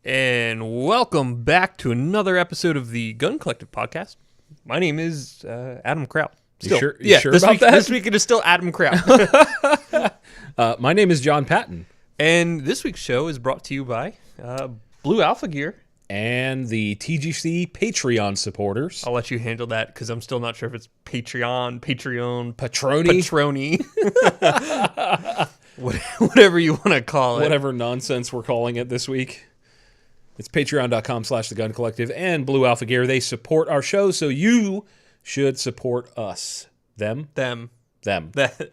And welcome back to another episode of the Gun Collective Podcast. My name is Adam Kraut. Still. You sure this about week, that? This week it is still Adam Kraut. My name is Jon Patton. And this week's show is brought to you by Blue Alpha Gear. And the TGC Patreon supporters. I'll let you handle that because I'm still not sure if it's Patreon, Patroni. Whatever you want to call it. Whatever nonsense we're calling it this week. It's patreon.com/The Collective and Blue Alpha Gear. They support our show, so you should support us. Them. Got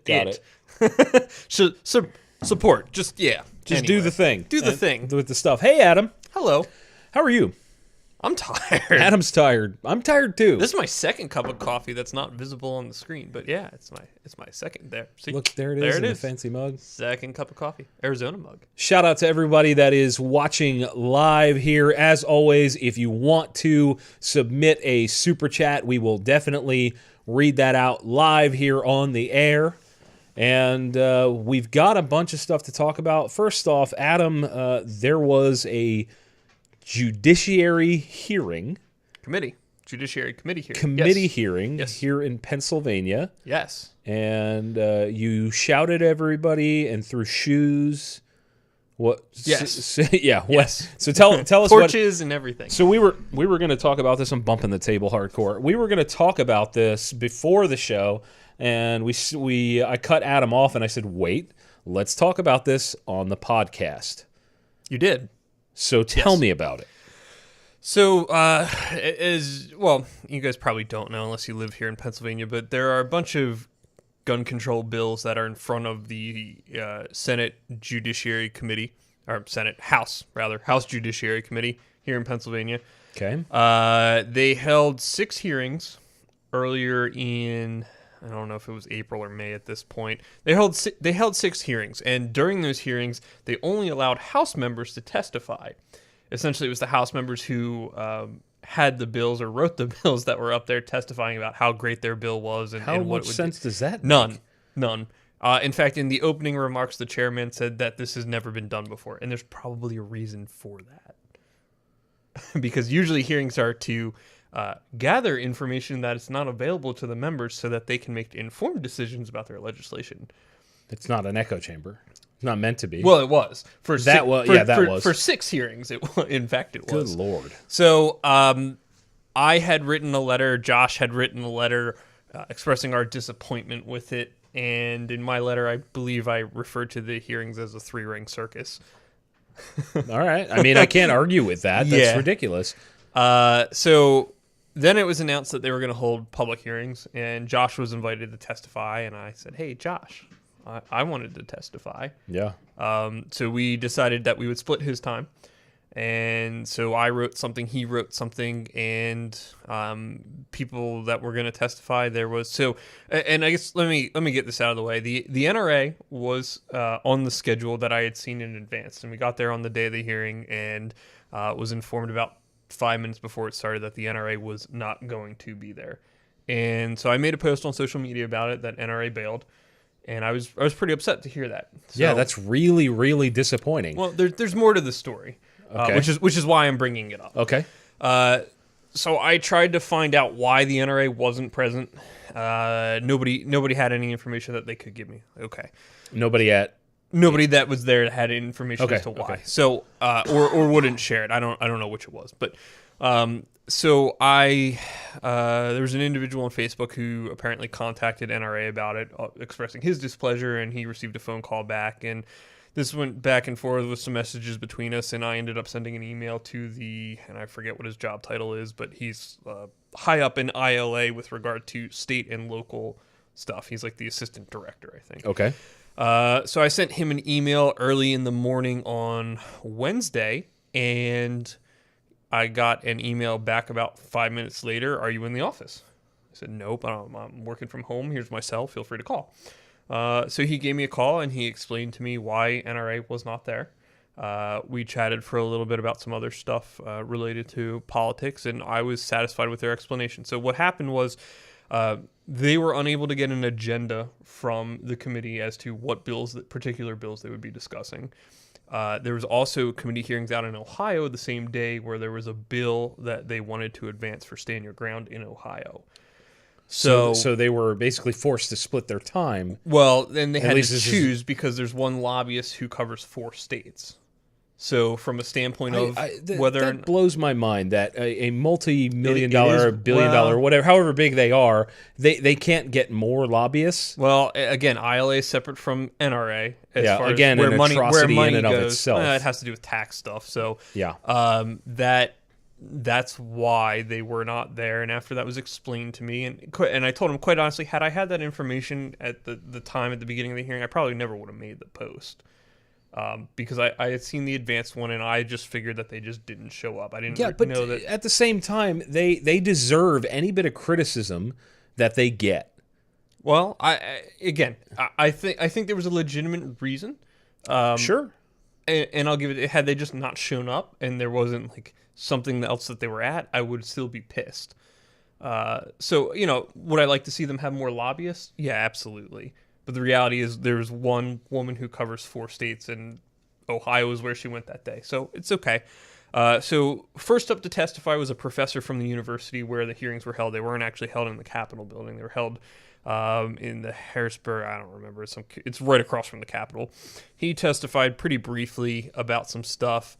it. Support. Just anyway. Do the thing. Do the thing. With the stuff. Hey, Adam. Hello. How are you? I'm tired. Adam's tired. I'm tired too. This is my second cup of coffee that's not visible on the screen, but yeah, it's my second there. See? Look, there it is in the fancy mug. Second cup of coffee. Arizona mug. Shout out to everybody that is watching live here. As always, if you want to submit a super chat, we will definitely read that out live here on the air. And we've got a bunch of stuff to talk about. First off, Adam, there was a judiciary hearing. Judiciary committee hearing. Hearing yes. Here in Pennsylvania. Yes. And you shouted at everybody and threw shoes. What? Yes. Yeah. What? Yes. So tell us torches and everything. So we were going to talk about this. I'm bumping the table hardcore. We were going to talk about this before the show, and I cut Adam off and I said, "Wait, let's talk about this on the podcast." You did. So tell me about it. So, as well, you guys probably don't know unless you live here in Pennsylvania, but there are a bunch of gun control bills that are in front of the Senate Judiciary Committee, or House Judiciary Committee here in Pennsylvania. Okay. They held 6 hearings earlier in, I don't know if it was April or May at this point. They held 6 hearings, and during those hearings, they only allowed House members to testify. Essentially, it was the House members who had the bills or wrote the bills that were up there testifying about how great their bill was and what it would do. How much sense does that make? None. In fact, in the opening remarks, the chairman said that this has never been done before, and there's probably a reason for that. Because usually hearings are to gather information that is not available to the members so that they can make informed decisions about their legislation. It's not an echo chamber. It's not meant to be. Well, it was. For 6 hearings, in fact, it was. Good Lord. So I had written a letter, Josh had written a letter expressing our disappointment with it, and in my letter, I believe I referred to the hearings as a 3-ring circus. All right. I mean, I can't argue with that. That's ridiculous. So then it was announced that they were going to hold public hearings, and Josh was invited to testify, and I said, "Hey, Josh, I wanted to testify." Yeah. So we decided that we would split his time. And so I wrote something, he wrote something, and people that were going to testify, there was... So, and I guess let me get this out of the way. The NRA was on the schedule that I had seen in advance, and we got there on the day of the hearing and was informed about 5 minutes before it started that the NRA was not going to be there. And so I made a post on social media about it that NRA bailed. And I was pretty upset to hear that. So, yeah, that's really, really disappointing. Well, there's more to the story, okay. which is why I'm bringing it up. Okay. So I tried to find out why the NRA wasn't present. Nobody had any information that they could give me. Okay. Nobody that was there had information as to why. Okay. So or wouldn't share it. I don't know which it was, but so there was an individual on Facebook who apparently contacted NRA about it, expressing his displeasure, and he received a phone call back, and this went back and forth with some messages between us, and I ended up sending an email to and I forget what his job title is, but he's high up in ILA with regard to state and local stuff. He's like the assistant director, I think. Okay. So I sent him an email early in the morning on Wednesday, and I got an email back about 5 minutes later. "Are you in the office?" I said, "Nope, I'm working from home. Here's my cell. Feel free to call." So he gave me a call, and he explained to me why NRA was not there. We chatted for a little bit about some other stuff related to politics, and I was satisfied with their explanation. So what happened was They were unable to get an agenda from the committee as to what particular bills they would be discussing. There was also committee hearings out in Ohio the same day where there was a bill that they wanted to advance for Stand Your Ground in Ohio. So they were basically forced to split their time. Well, then they had to choose because there's one lobbyist who covers 4 states. So from a standpoint of whether... That blows my mind that a multi-million dollar, billion-dollar, whatever, however big they are, they can't get more lobbyists. Well, again, ILA is separate from NRA. As far again, as an atrocity in and of itself. It has to do with tax stuff. So yeah, that's why they were not there. And after that was explained to me, and I told him, quite honestly, had I had that information at the time at the beginning of the hearing, I probably never would have made the post. Because I had seen the advanced one, and I just figured that they just didn't show up. I didn't know that. At the same time, they deserve any bit of criticism that they get. Well, I think there was a legitimate reason. Sure. And I'll give it. Had they just not shown up, and there wasn't like something else that they were at, I would still be pissed. So would I like to see them have more lobbyists? Yeah, absolutely. But the reality is there's one woman who covers 4 states, and Ohio is where she went that day. So it's okay. So first up to testify was a professor from the university where the hearings were held. They weren't actually held in the Capitol building. They were held in the Harrisburg, I don't remember. It's right across from the Capitol. He testified pretty briefly about some stuff.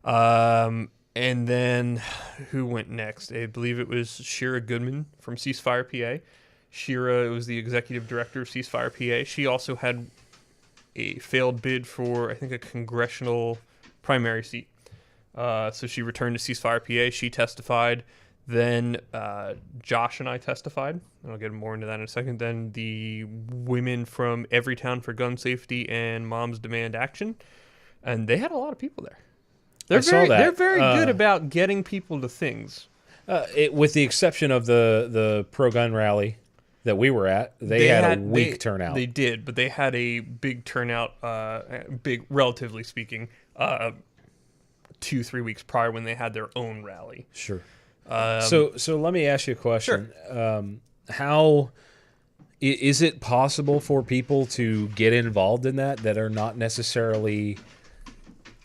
And then who went next? I believe it was Shira Goodman from Ceasefire PA. Shira was the executive director of Ceasefire PA. She also had a failed bid for, I think, a congressional primary seat. So she returned to Ceasefire PA. She testified. Then Josh and I testified. And I'll get more into that in a second. Then the women from Everytown for Gun Safety and Moms Demand Action. And they had a lot of people there. They're very good about getting people to things. With the exception of the pro-gun rally that we were at, they had a weak turnout. They did, but they had a big turnout, relatively speaking, 2-3 weeks prior when they had their own rally. Sure. So let me ask you a question. Sure. How is it possible for people to get involved in that are not necessarily,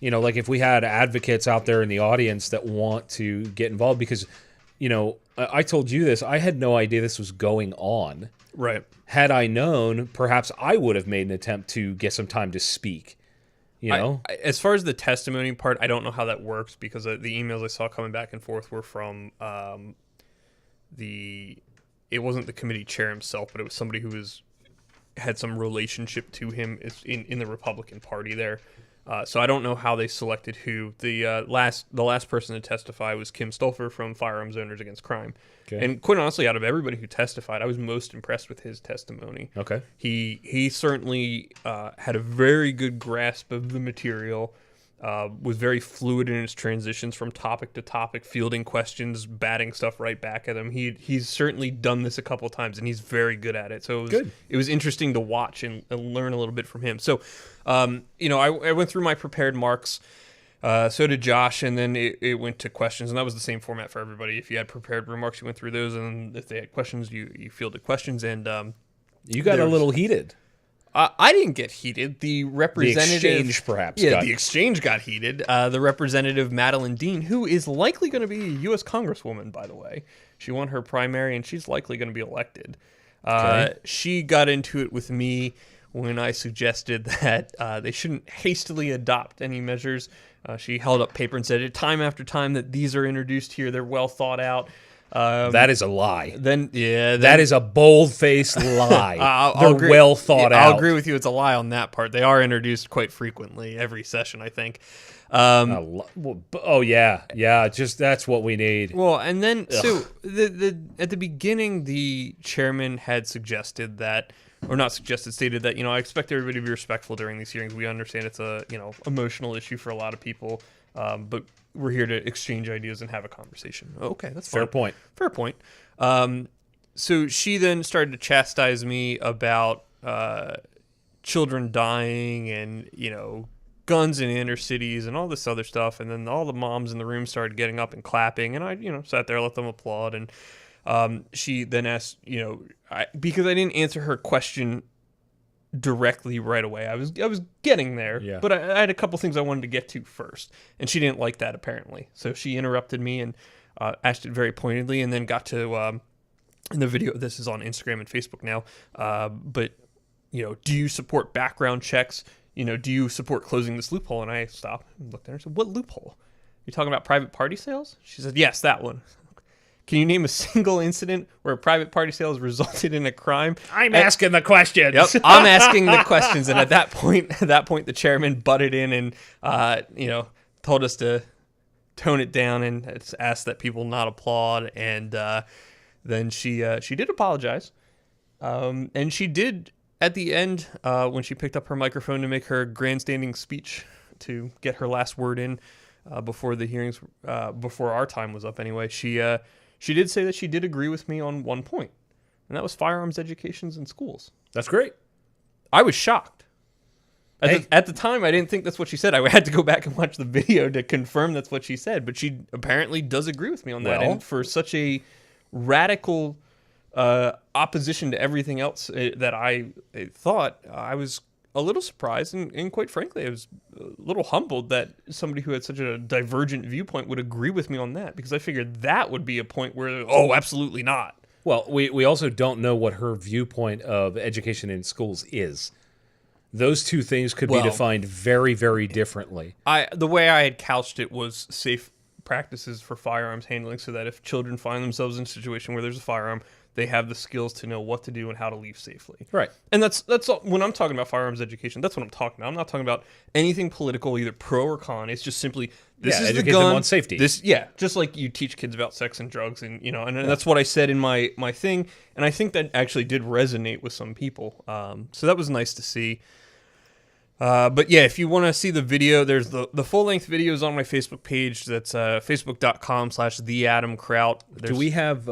like if we had advocates out there in the audience that want to get involved? Because, I told you this. I had no idea this was going on. Right. Had I known, perhaps I would have made an attempt to get some time to speak. As far as the testimony part, I don't know how that works because the emails I saw coming back and forth were from it wasn't the committee chair himself, but it was somebody who had some relationship to him in the Republican Party there. So I don't know how they selected who. The last person to testify was Kim Stolfer from Firearms Owners Against Crime. Okay. And quite honestly, out of everybody who testified, I was most impressed with his testimony. Okay. He certainly had a very good grasp of the material, was very fluid in his transitions from topic to topic, fielding questions, batting stuff right back at him. He's certainly done this a couple of times, and he's very good at it. So it was interesting to watch and learn a little bit from him. So, I went through my prepared marks. So did Josh, and then it went to questions, and that was the same format for everybody. If you had prepared remarks, you went through those, and if they had questions, you fielded questions. And you got a little heated. I didn't get heated. The representative... The exchange, perhaps. Yeah, the exchange got heated. The representative, Madeline Dean, who is likely going to be a U.S. Congresswoman, by the way. She won her primary, and she's likely going to be elected. Okay. She got into it with me when I suggested that they shouldn't hastily adopt any measures. She held up paper and said, time after time that these are introduced here, they're well thought out. That is a lie. That is a bold-faced lie. They're well thought out. I'll agree with you. It's a lie on that part. They are introduced quite frequently every session, I think. Just that's what we need. Well, and then so at the beginning, the chairman had suggested that, or not suggested, stated that I expect everybody to be respectful during these hearings. We understand it's a emotional issue for a lot of people, but we're here to exchange ideas and have a conversation. Okay, that's fine. Fair point. So she then started to chastise me about children dying and, guns in inner cities and all this other stuff. And then all the moms in the room started getting up and clapping. And I, sat there, let them applaud. And She then asked, because I didn't answer her question directly right away. I was getting there, but I had a couple things I wanted to get to first, and she didn't like that apparently. So she interrupted me and asked it very pointedly, and then got to in the video. This is on Instagram and Facebook now, but do you support background checks? Do you support closing this loophole? And I stopped and looked at her and said, what loophole? You're talking about private party sales? She said, yes, that one. Can you name a single incident where a private party sale has resulted in a crime? I'm asking the questions. Yep, I'm asking the questions. And at that point, the chairman butted in and, told us to tone it down and asked that people not applaud. And then she did apologize. And she did at the end, when she picked up her microphone to make her grandstanding speech to get her last word in before the hearings, before our time was up anyway, she did say that she did agree with me on one point, and that was firearms educations in schools. That's great. I was shocked. At the time, I didn't think that's what she said. I had to go back and watch the video to confirm that's what she said, but she apparently does agree with me on that. And for such a radical opposition to everything else that I thought, I was a little surprised, and quite frankly, I was a little humbled that somebody who had such a divergent viewpoint would agree with me on that, because I figured that would be a point where, absolutely not. Well, we also don't know what her viewpoint of education in schools is. Those two things could be defined very, very differently. The way I had couched it was safe practices for firearms handling, so that if children find themselves in a situation where there's a firearm, they have the skills to know what to do and how to leave safely. Right. And that's all, when I'm talking about firearms education, that's what I'm talking about. I'm not talking about anything political, either pro or con. It's just simply, this is the gun. Them on safety. Just like you teach kids about sex and drugs, and that's what I said in my thing. And I think that actually did resonate with some people. So that was nice to see. But yeah, if you want to see the video, there's the full-length videos on my Facebook page. That's facebook.com/theadamkraut. Do we have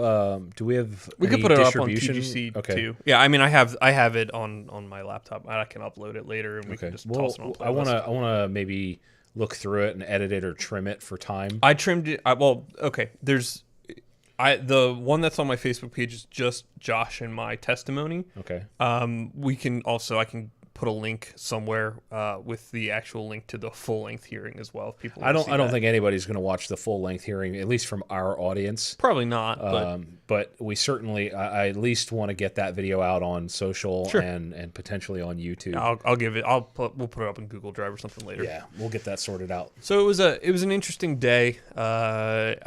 we could put it up on TGC too. Yeah, I mean, I have it on my laptop. I can upload it later, and we can just toss it on. I want to maybe look through it and edit it or trim it for time. I trimmed it. There's the one that's on my Facebook page is just Josh and my testimony. Okay. I can put a link somewhere with the actual link to the full length hearing as well. If people, I don't think anybody's going to watch the full length hearing, at least from our audience. Probably not. But we certainly, I at least want to get that video out on social and potentially on YouTube. I'll give it. We'll put it up in Google Drive or something later. Yeah, we'll get that sorted out. So it was an interesting day. The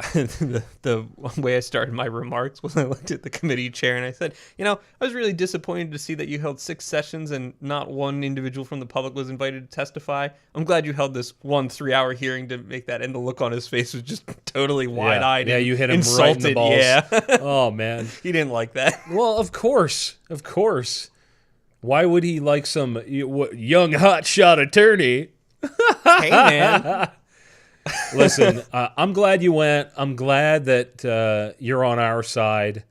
way I started my remarks was I looked at the committee chair and I said, I was really disappointed to see that you held 6 sessions and not one individual from the public was invited to testify. I'm glad you held this 3-hour hearing to make that, and the look on his face was just totally wide-eyed. Yeah, you hit him insulted. right in the balls. Yeah. Oh, man. He didn't like that. Well, of course. Why would he like some young hotshot attorney? Hey, man. Listen, I'm glad you went. I'm glad that you're on our side.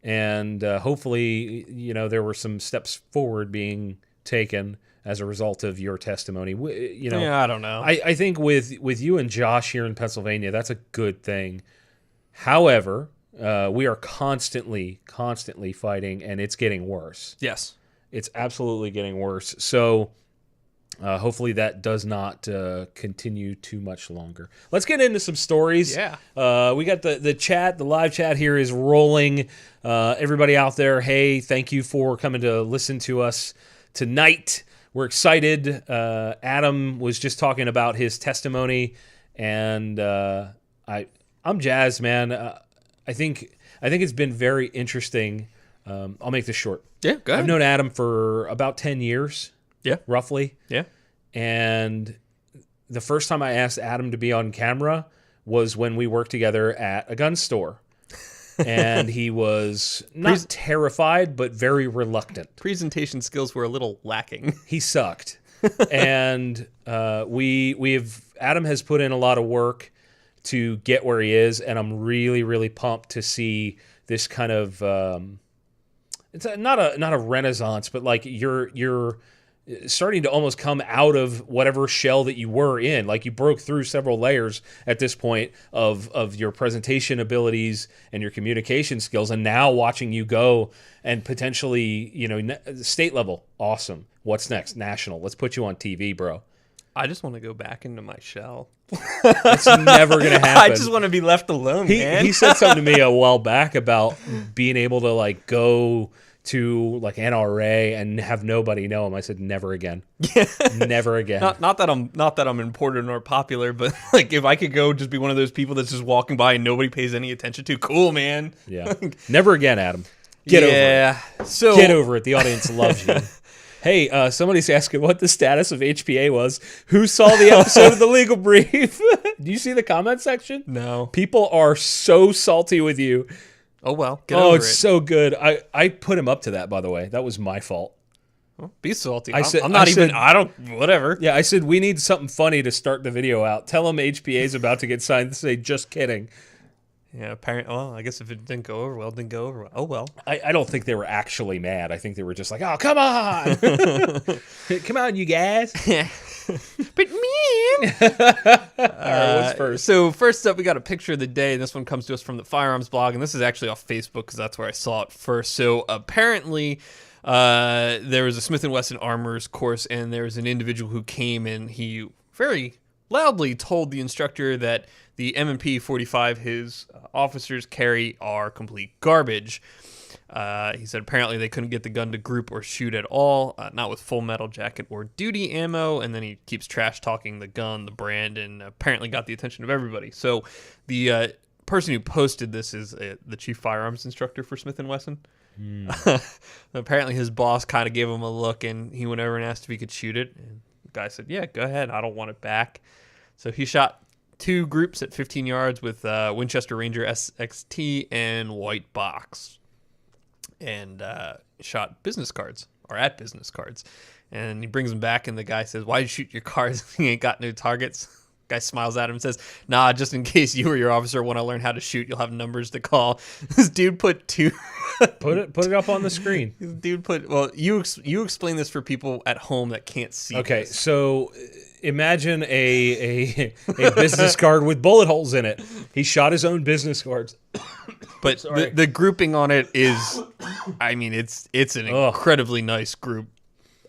And hopefully, there were some steps forward being taken as a result of your testimony. I don't know. I think with you and Josh here in Pennsylvania, that's a good thing. However, we are constantly fighting, and it's getting worse. Yes. It's absolutely getting worse. So hopefully that does not continue too much longer. Let's get into some stories. Yeah. We got the chat. The live chat here is rolling. Everybody out there, hey, thank you for coming to listen to us tonight. We're excited. Adam was just talking about his testimony, and I'm jazzed, man. I think it's been very interesting. I'll make this short. Yeah, go ahead. I've known Adam for about 10 years. Yeah. Roughly. Yeah. And the first time I asked Adam to be on camera was when we worked together at a gun store. And he was not terrified, but very reluctant. Presentation skills were a little lacking. He sucked. And Adam has put in a lot of work to get where he is, and I'm really, really pumped to see this kind of it's not a renaissance, but like you're starting to almost come out of whatever shell that you were in. Like you broke through several layers at this point of your presentation abilities and your communication skills. And now watching you go and potentially, state level, awesome. What's next? National. Let's put you on TV, bro. I just want to go back into my shell. It's never going to happen. I just want to be left alone, man. He said something to me a while back about being able to like go to like NRA and have nobody know him. I said never again. Never again. Not that I'm important or popular, but like if I could go just be one of those people that's just walking by and nobody pays any attention to, cool, man. Yeah. Never again, Adam. Get over it. So get over it. The audience loves you. Hey, somebody's asking what the status of HPA was. Who saw the episode of The Legal Brief? Do you see the comment section? No. People are so salty with you. Oh, well. Get over it. It's so good. I put him up to that, by the way. That was my fault. Well, be salty. Whatever. Yeah, I said, we need something funny to start the video out. Tell him HPA is about to get signed. Say, just kidding. Yeah, apparently. Well, I guess if it didn't go over well, it didn't go over well. Oh, well. I don't think they were actually mad. I think they were just like, oh, come on. Come on, you guys. But me. All right, what's first? So first up, we got a picture of the day, and this one comes to us from the Firearms blog, and this is actually off Facebook because that's where I saw it first. So apparently there was a Smith & Wesson Armors course, and there was an individual who came, and he very loudly told the instructor that the M&P 45 his officers carry are complete garbage. He said apparently they couldn't get the gun to group or shoot at all, not with full metal jacket or duty ammo, and then he keeps trash talking the gun, the brand, and apparently got the attention of everybody. So the person who posted this is the chief firearms instructor for Smith & Wesson. Apparently his boss kind of gave him a look, and he went over and asked if he could shoot it. And the guy said, yeah, go ahead. I don't want it back. So he shot 2 groups at 15 yards with Winchester Ranger SXT and white box, and shot business cards, or at business cards. And he brings them back, and the guy says, why'd you shoot your cards? He ain't got no targets. Guy smiles at him and says, nah, just in case you or your officer want to learn how to shoot, you'll have numbers to call. This dude put 2... Put it up on the screen. This dude put... Well, you explain this for people at home that can't see. Okay, this. So imagine a business card with bullet holes in it. He shot his own business cards. But the grouping on it is... I mean, it's an incredibly nice group.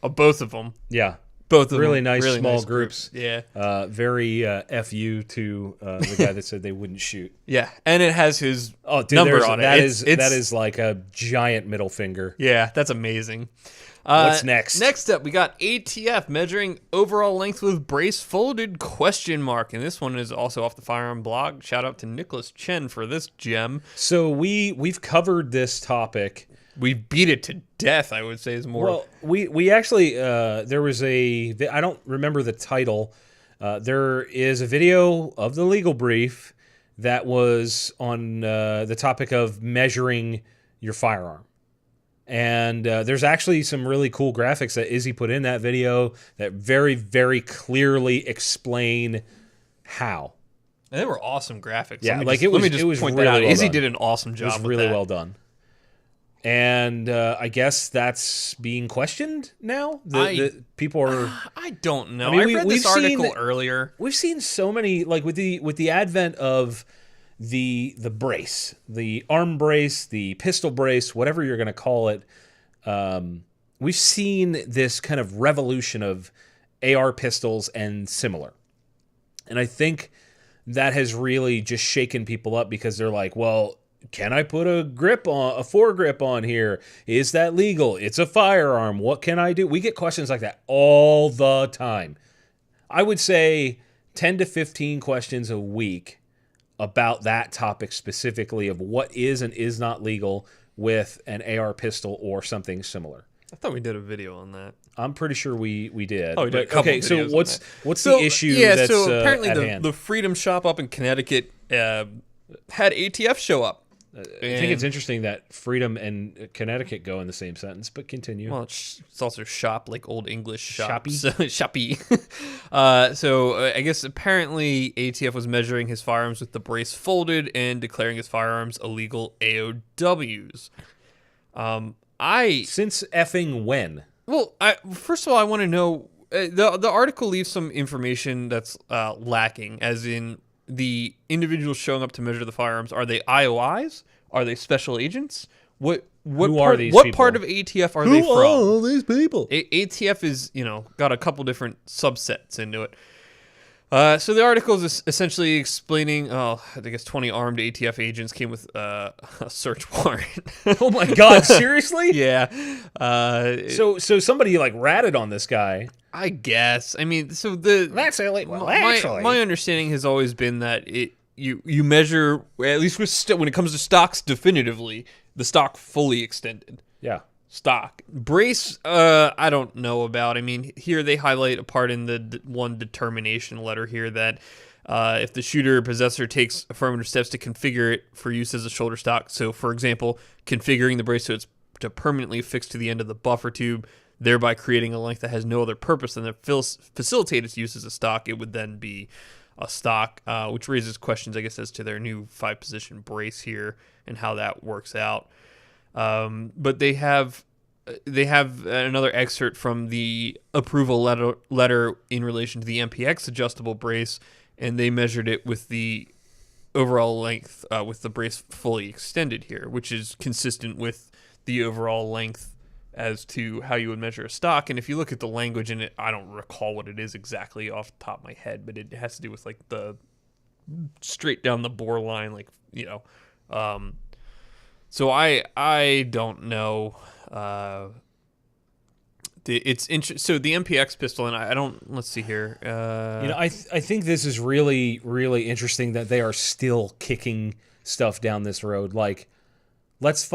Both of them. Yeah. Both of really them. Nice really small nice groups. Yeah. Very FU to the guy that said they wouldn't shoot. Yeah, and it has his dude, number on it. That is like a giant middle finger. Yeah, that's amazing. What's next? Next up, we got ATF measuring overall length with brace folded ? And this one is also off the Firearm blog. Shout out to Nicholas Chen for this gem. So we've covered this topic. We beat it to death, I would say, is more. Well, we actually there was I don't remember the title. There is a video of the legal brief that was on the topic of measuring your firearm. And there's actually some really cool graphics that Izzy put in that video that very, very clearly explain how. And they were awesome graphics. Yeah, it was point really that out. well Izzy done. did an awesome job. It was really well done. And I guess that's being questioned now. The people are. I don't know. I mean, I read this article earlier. We've seen so many, like with the advent of the brace, the arm brace, the pistol brace, whatever you're going to call it. We've seen this kind of revolution of AR pistols and similar, and I think that has really just shaken people up because they're like, well, can I put a foregrip on here? Is that legal? It's a firearm. What can I do? We get questions like that all the time. I would say 10 to 15 questions a week about that topic specifically of what is and is not legal with an AR pistol or something similar. I thought we did a video on that. I'm pretty sure we did. Oh, we did a couple videos so what's the issue that's so apparently at hand? The Freedom Shop up in Connecticut had ATF show up. I think it's interesting that freedom and Connecticut go in the same sentence, but continue. Well, it's also shop, like old English shop. Shoppy? Shoppy. So I guess apparently ATF was measuring his firearms with the brace folded and declaring his firearms illegal AOWs. Since effing when? Well, first of all, I want to know, the article leaves some information that's lacking, as in the individuals showing up to measure the firearms. Are they IOIs? Are they special agents? What are these what people? part of ATF are they from? Who are all these people? ATF is, got a couple different subsets into it. So the article is essentially explaining, I guess 20 armed ATF agents came with a search warrant. Oh my God, seriously? Yeah. So somebody like ratted on this guy. I guess. I mean, so my understanding has always been that you measure, at least when it comes to stocks, definitively the stock fully extended. Yeah. Stock brace, I don't know about. I mean, here they highlight a part in the one determination letter here that if the shooter or possessor takes affirmative steps to configure it for use as a shoulder stock, so for example, configuring the brace so it's to permanently affixed to the end of the buffer tube, thereby creating a length that has no other purpose than to facilitate its use as a stock, it would then be a stock, which raises questions, I guess, as to their new 5-position brace here and how that works out. But they have another excerpt from the approval letter in relation to the MPX adjustable brace, and they measured it with the overall length with the brace fully extended here, which is consistent with the overall length as to how you would measure a stock. And if you look at the language in it, I don't recall what it is exactly off the top of my head, but it has to do with like the straight down the bore line, like, so I don't know. It's so the MPX pistol, and I don't. Let's see here. I think this is really, really interesting that they are still kicking stuff down this road. Like, let's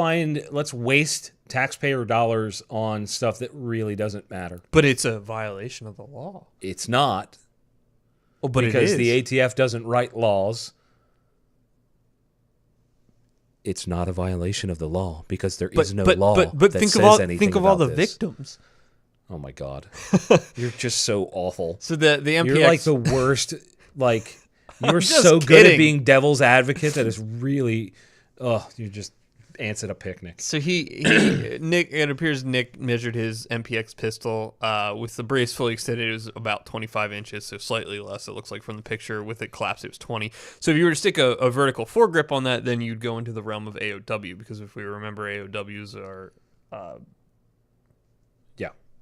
waste taxpayer dollars on stuff that really doesn't matter. But it's a violation of the law. It's not. Well, but because it is. The ATF doesn't write laws. It's not a violation of the law because there is no law that says anything think of about all the this. victims. Oh my God, you're just so awful. So the MPX, you're like the worst. Like, you're kidding. so good at being devil's advocate that it's really, you're just ants at a picnic. So it appears Nick measured his MPX pistol with the brace fully extended. It was about 25 inches, so slightly less. It looks like from the picture. With it collapsed, it was 20. So if you were to stick a vertical foregrip on that, then you'd go into the realm of AOW, because if we remember, AOWs are.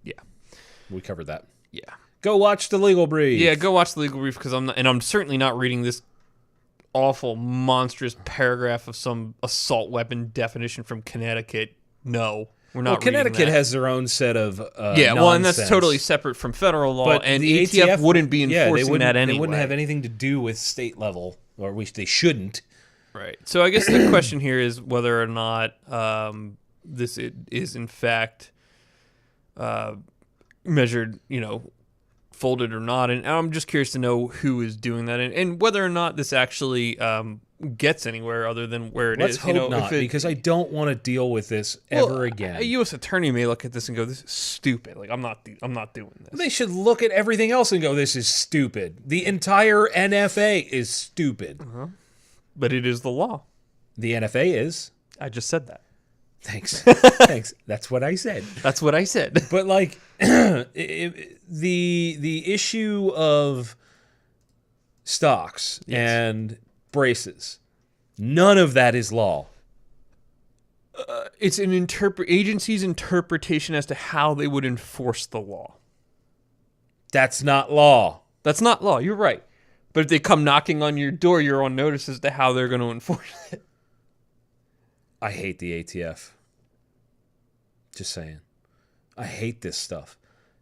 Yeah, we covered that. Yeah, go watch the legal brief. Yeah, go watch the legal brief, because I'm certainly not reading this awful, monstrous paragraph of some assault weapon definition from Connecticut. No, we're not. Well, Connecticut has their own set of nonsense. Well, and that's totally separate from federal law. But and the ATF wouldn't be enforcing that anyway. They wouldn't have anything to do with state level, or at least they shouldn't. Right. So I guess the question here is whether or not this is in fact measured, folded or not, and I'm just curious to know who is doing that, and whether or not this actually gets anywhere other than where it is. Let's hope not, because I don't want to deal with this ever again. A U.S. attorney may look at this and go, "This is stupid. Like, I'm not doing this." They should look at everything else and go, "This is stupid." The entire NFA is stupid. Uh-huh. But it is the law. The NFA is. I just said that. Thanks. Thanks. That's what I said. That's what I said. But like the issue of stocks and braces, none of that is law. It's an agency's interpretation as to how they would enforce the law. That's not law. That's not law. You're right. But if they come knocking on your door, you're on notice as to how they're going to enforce it. I hate the ATF. Just saying. I hate this stuff.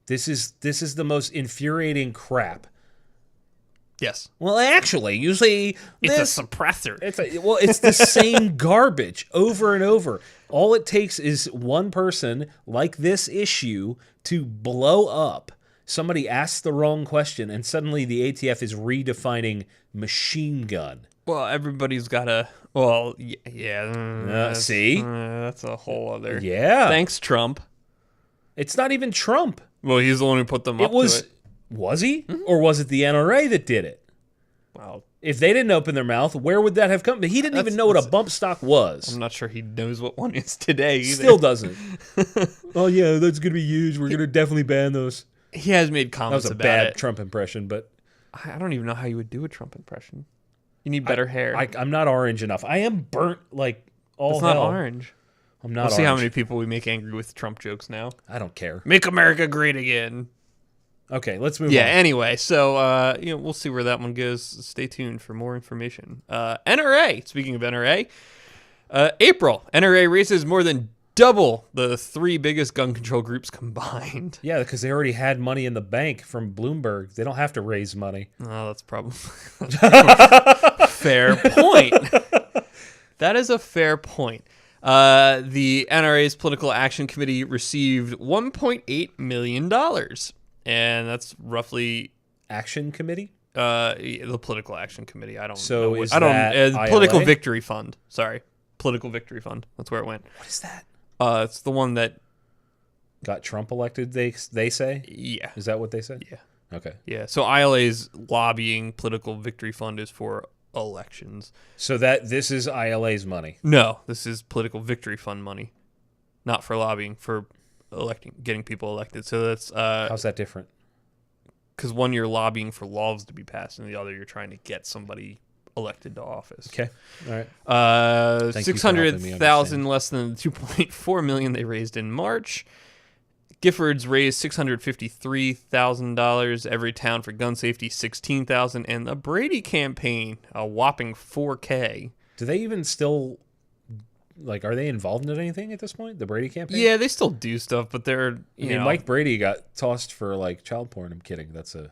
This is the most infuriating crap. Yes. Well, actually, usually it's a suppressor. It's the same garbage over and over. All it takes is one person like this issue to blow up. Somebody asks the wrong question, and suddenly the ATF is redefining machine gun. Well, everybody's got a... Well, yeah. See? That's a whole other... Yeah. Thanks, Trump. It's not even Trump. Well, he's the one who put them up to it. Was he? Mm-hmm. Or was it the NRA that did it? Well, If they didn't open their mouth, where would that have come? He didn't even know what a bump stock was. I'm not sure he knows what one is today either. Still doesn't. Oh, yeah, that's going to be huge. We're going to definitely ban those. He has made comments about it. That was a bad Trump impression, but... I don't even know how you would do a Trump impression. You need better hair. I'm not orange enough. I am burnt like all It's hell. not orange. I'm not We'll see orange. how many people we make angry with Trump jokes now. I don't care. Make America great again. Okay, let's move on. Yeah, anyway, so we'll see where that one goes. Stay tuned for more information. NRA, speaking of NRA, April, NRA raises more than double the 3 biggest gun control groups combined. Yeah, because they already had money in the bank from Bloomberg. They don't have to raise money. Oh, that's probably fair point. That is a fair point. The NRA's Political Action Committee received $1.8 million. And that's roughly Action Committee? The Political Action Committee. I don't So know. is that Political ILA? Victory Fund. Sorry. Political Victory Fund. That's where it went. What is that? It's the one that Got Trump elected, they say? yeah. Is that what they said? Yeah. Okay. Yeah. So ILA's lobbying Political Victory Fund is for elections. So this is ILA's money. No, this is Political Victory Fund money. Not for lobbying, for getting people elected. So that's How's that different? because one you're lobbying for laws to be passed, and the other you're trying to get somebody elected to office. Okay. All right. Thank you for helping me 600,000 less than the 2.4 million they raised in March. Giffords raised $653,000. Every Town for Gun Safety $16,000, and the Brady campaign a whopping $4K. Do they even still are they involved in anything at this point? The Brady campaign? Yeah, they still do stuff, but they're I mean, Mike Brady got tossed for child porn. I'm kidding. That's a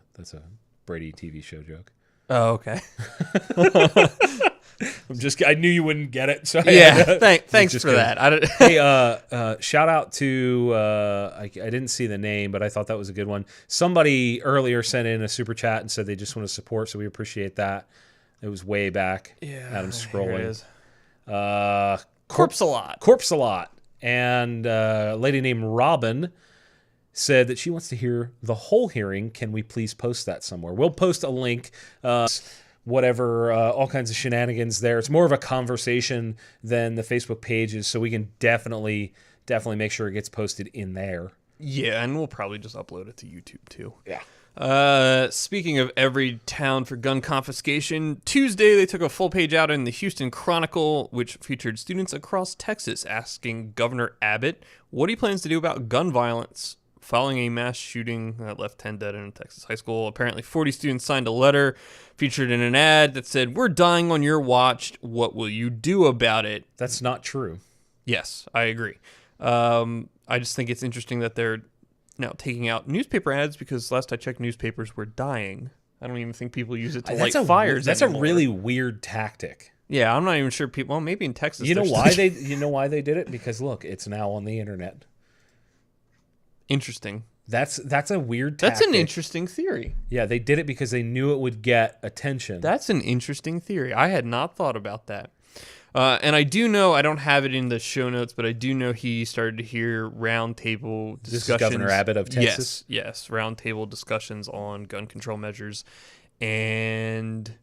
Brady TV show joke. Oh, okay. I knew you wouldn't get it. So Thanks for that. Hey, shout out to I didn't see the name, but I thought that was a good one. Somebody earlier sent in a super chat and said they just want to support, so we appreciate that. It was way back. Yeah, Adam's here it scrolling. is. Corpse a lot. Corpse a lot. And a lady named Robin said that she wants to hear the whole hearing. Can we please post that somewhere? We'll post a link, whatever, all kinds of shenanigans there. It's more of a conversation than the Facebook pages, so we can definitely make sure it gets posted in there. Yeah, and we'll probably just upload it to YouTube too. Yeah. Speaking of Every Town for Gun Confiscation, Tuesday they took a full page out in the Houston Chronicle, which featured students across Texas asking Governor Abbott what he plans to do about gun violence following a mass shooting that left 10 dead in a Texas high school. Apparently 40 students signed a letter featured in an ad that said, "We're dying on your watch. What will you do about it?" That's not true. Yes, I agree. I just think it's interesting that they're now taking out newspaper ads because last I checked, newspapers were dying. I don't even think people use it to light fires. That's anymore. a really weird tactic. Yeah, I'm not even sure people. Well, maybe in Texas. You know why they did it? Because look, it's now on the internet. Interesting. That's a weird tactic. That's an interesting theory. Yeah, they did it because they knew it would get attention. That's an interesting theory. I had not thought about that. And I do know, I don't have it in the show notes, but I do know he started to hear roundtable discussions. This is Governor Abbott of Texas? Yes, roundtable discussions on gun control measures. And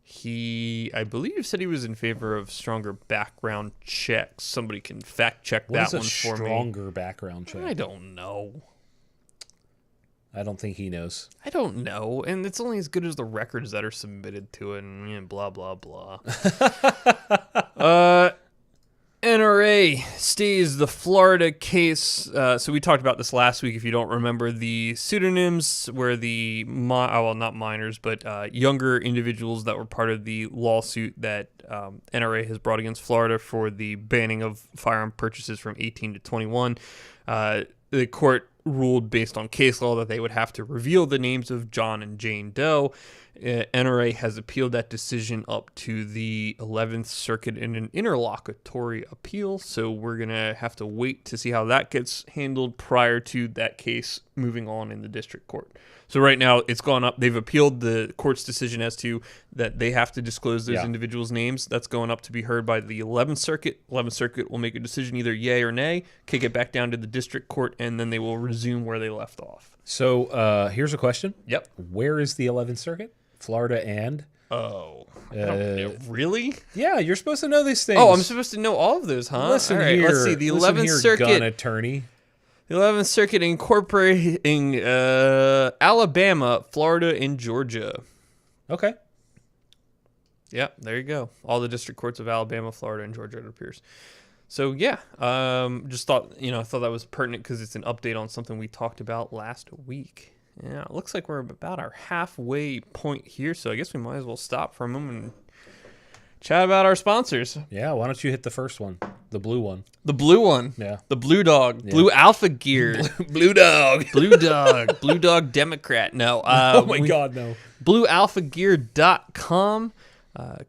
he, I believe, said he was in favor of stronger background checks. Somebody can fact check that one for me. Stronger background check? I don't know. I don't think he knows. I don't know, and it's only as good as the records that are submitted to it, and blah, blah, blah. NRA stays the Florida case. So we talked about this last week, if you don't remember. The pseudonyms were the, not minors, but younger individuals that were part of the lawsuit that NRA has brought against Florida for the banning of firearm purchases from 18 to 21. The court ruled based on case law that they would have to reveal the names of John and Jane Doe. NRA has appealed that decision up to the 11th Circuit in an interlocutory appeal, so we're going to have to wait to see how that gets handled prior to that case moving on in the district court. So right now it's gone up. They've appealed the court's decision as to that they have to disclose those individuals' names. That's going up to be heard by the 11th Circuit. 11th Circuit will make a decision either yay or nay, kick it back down to the district court, and then they will resume where they left off. So here's a question. Yep. Where is the 11th Circuit? Florida and? Oh, I don't know. Really? Yeah, you're supposed to know these things. Oh, I'm supposed to know all of those, huh? Listen all right, here. Let's see. The Listen 11th here, Circuit. gun attorney. The 11th Circuit incorporating Alabama, Florida, and Georgia. Okay. Yeah, there you go. All the district courts of Alabama, Florida, and Georgia, it appears. So yeah, just thought I thought that was pertinent because it's an update on something we talked about last week. Yeah, it looks like we're about our halfway point here, so I guess we might as well stop for a moment and chat about our sponsors. Yeah, why don't you hit the first one, the blue one? The blue one. Yeah. The Blue Dog. Yeah. Blue Alpha Gear. Blue Dog. Blue Dog. Blue Dog Democrat. No. Oh my God, no. BlueAlphaGear.com.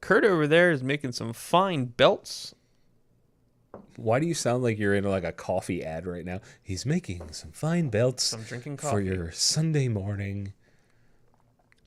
Kurt over there is making some fine belts. Why do you sound like you're in like a coffee ad right now? He's making some fine belts. I'm drinking coffee for your Sunday morning.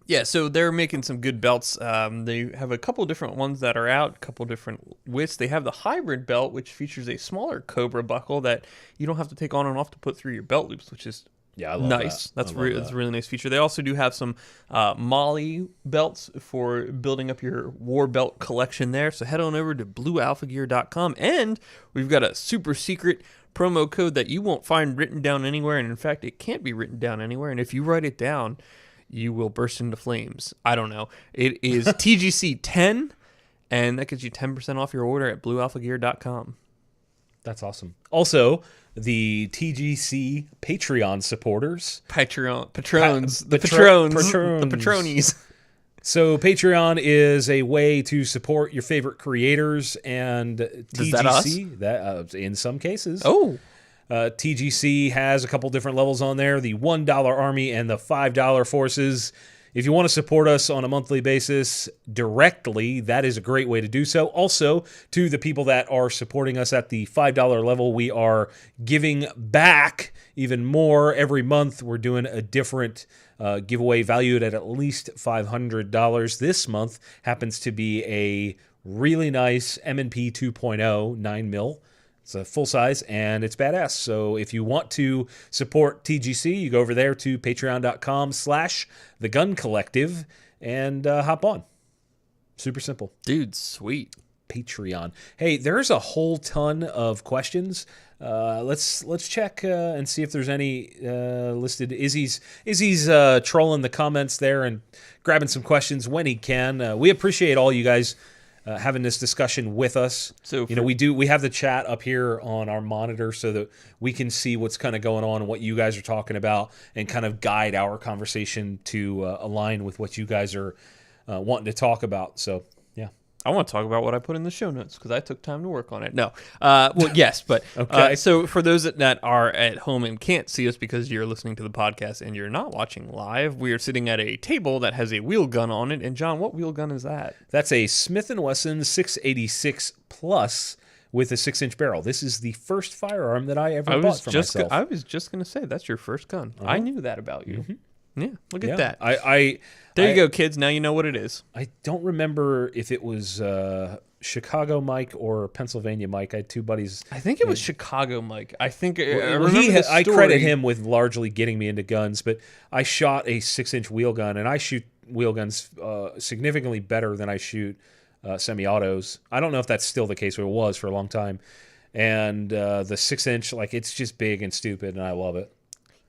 Yeah, so they're making some good belts. They have a couple different ones that are out, a couple different widths. They have the hybrid belt, which features a smaller Cobra buckle that you don't have to take on and off to put through your belt loops, which is I love nice. That. That's a really nice feature. They also do have some Molly belts for building up your war belt collection there. So head on over to BlueAlphaGear.com, and we've got a super secret promo code that you won't find written down anywhere, and in fact, it can't be written down anywhere. And if you write it down, you will burst into flames. I don't know. It is TGC10, and that gets you 10% off your order at BlueAlphaGear.com. That's awesome. Also, the TGC Patreon supporters. Patrons. The patronies. So Patreon is a way to support your favorite creators, and TGC, that in some cases. Oh. TGC has a couple different levels on there, the $1 Army and the $5 Forces. If you want to support us on a monthly basis directly, that is a great way to do so. Also, to the people that are supporting us at the $5 level, we are giving back even more every month. We're doing a different giveaway valued at least $500. This month happens to be a really nice M&P 2.0 9mm. It's a full size, and it's badass. So if you want to support TGC, you go over there to patreon.com/theguncollective and hop on. Super simple. Dude, sweet. Patreon. Hey, there's a whole ton of questions. Let's check and see if there's any listed. Izzy's trolling the comments there and grabbing some questions when he can. We appreciate all you guys having this discussion with us. So we have the chat up here on our monitor so that we can see what's kind of going on and what you guys are talking about and kind of guide our conversation to align with what you guys are wanting to talk about. So yeah, I want to talk about what I put in the show notes because I took time to work on it. No, well, yes, but okay. So for those that are at home and can't see us because you're listening to the podcast and you're not watching live, we are sitting at a table that has a wheel gun on it. And John, what wheel gun is that? That's a Smith & Wesson 686 Plus with a 6-inch barrel. This is the first firearm that I ever bought for myself. I was just going to say that's your first gun. I knew that about you. Mm-hmm. Yeah, look at that. There you go, kids. Now you know what it is. I don't remember if it was Chicago Mike or Pennsylvania Mike. I had two buddies. I think it was Chicago Mike. I think I credit him with largely getting me into guns, but I shot a 6-inch wheel gun, and I shoot wheel guns significantly better than I shoot semi-autos. I don't know if that's still the case, but it was for a long time. And the 6-inch, it's just big and stupid, and I love it.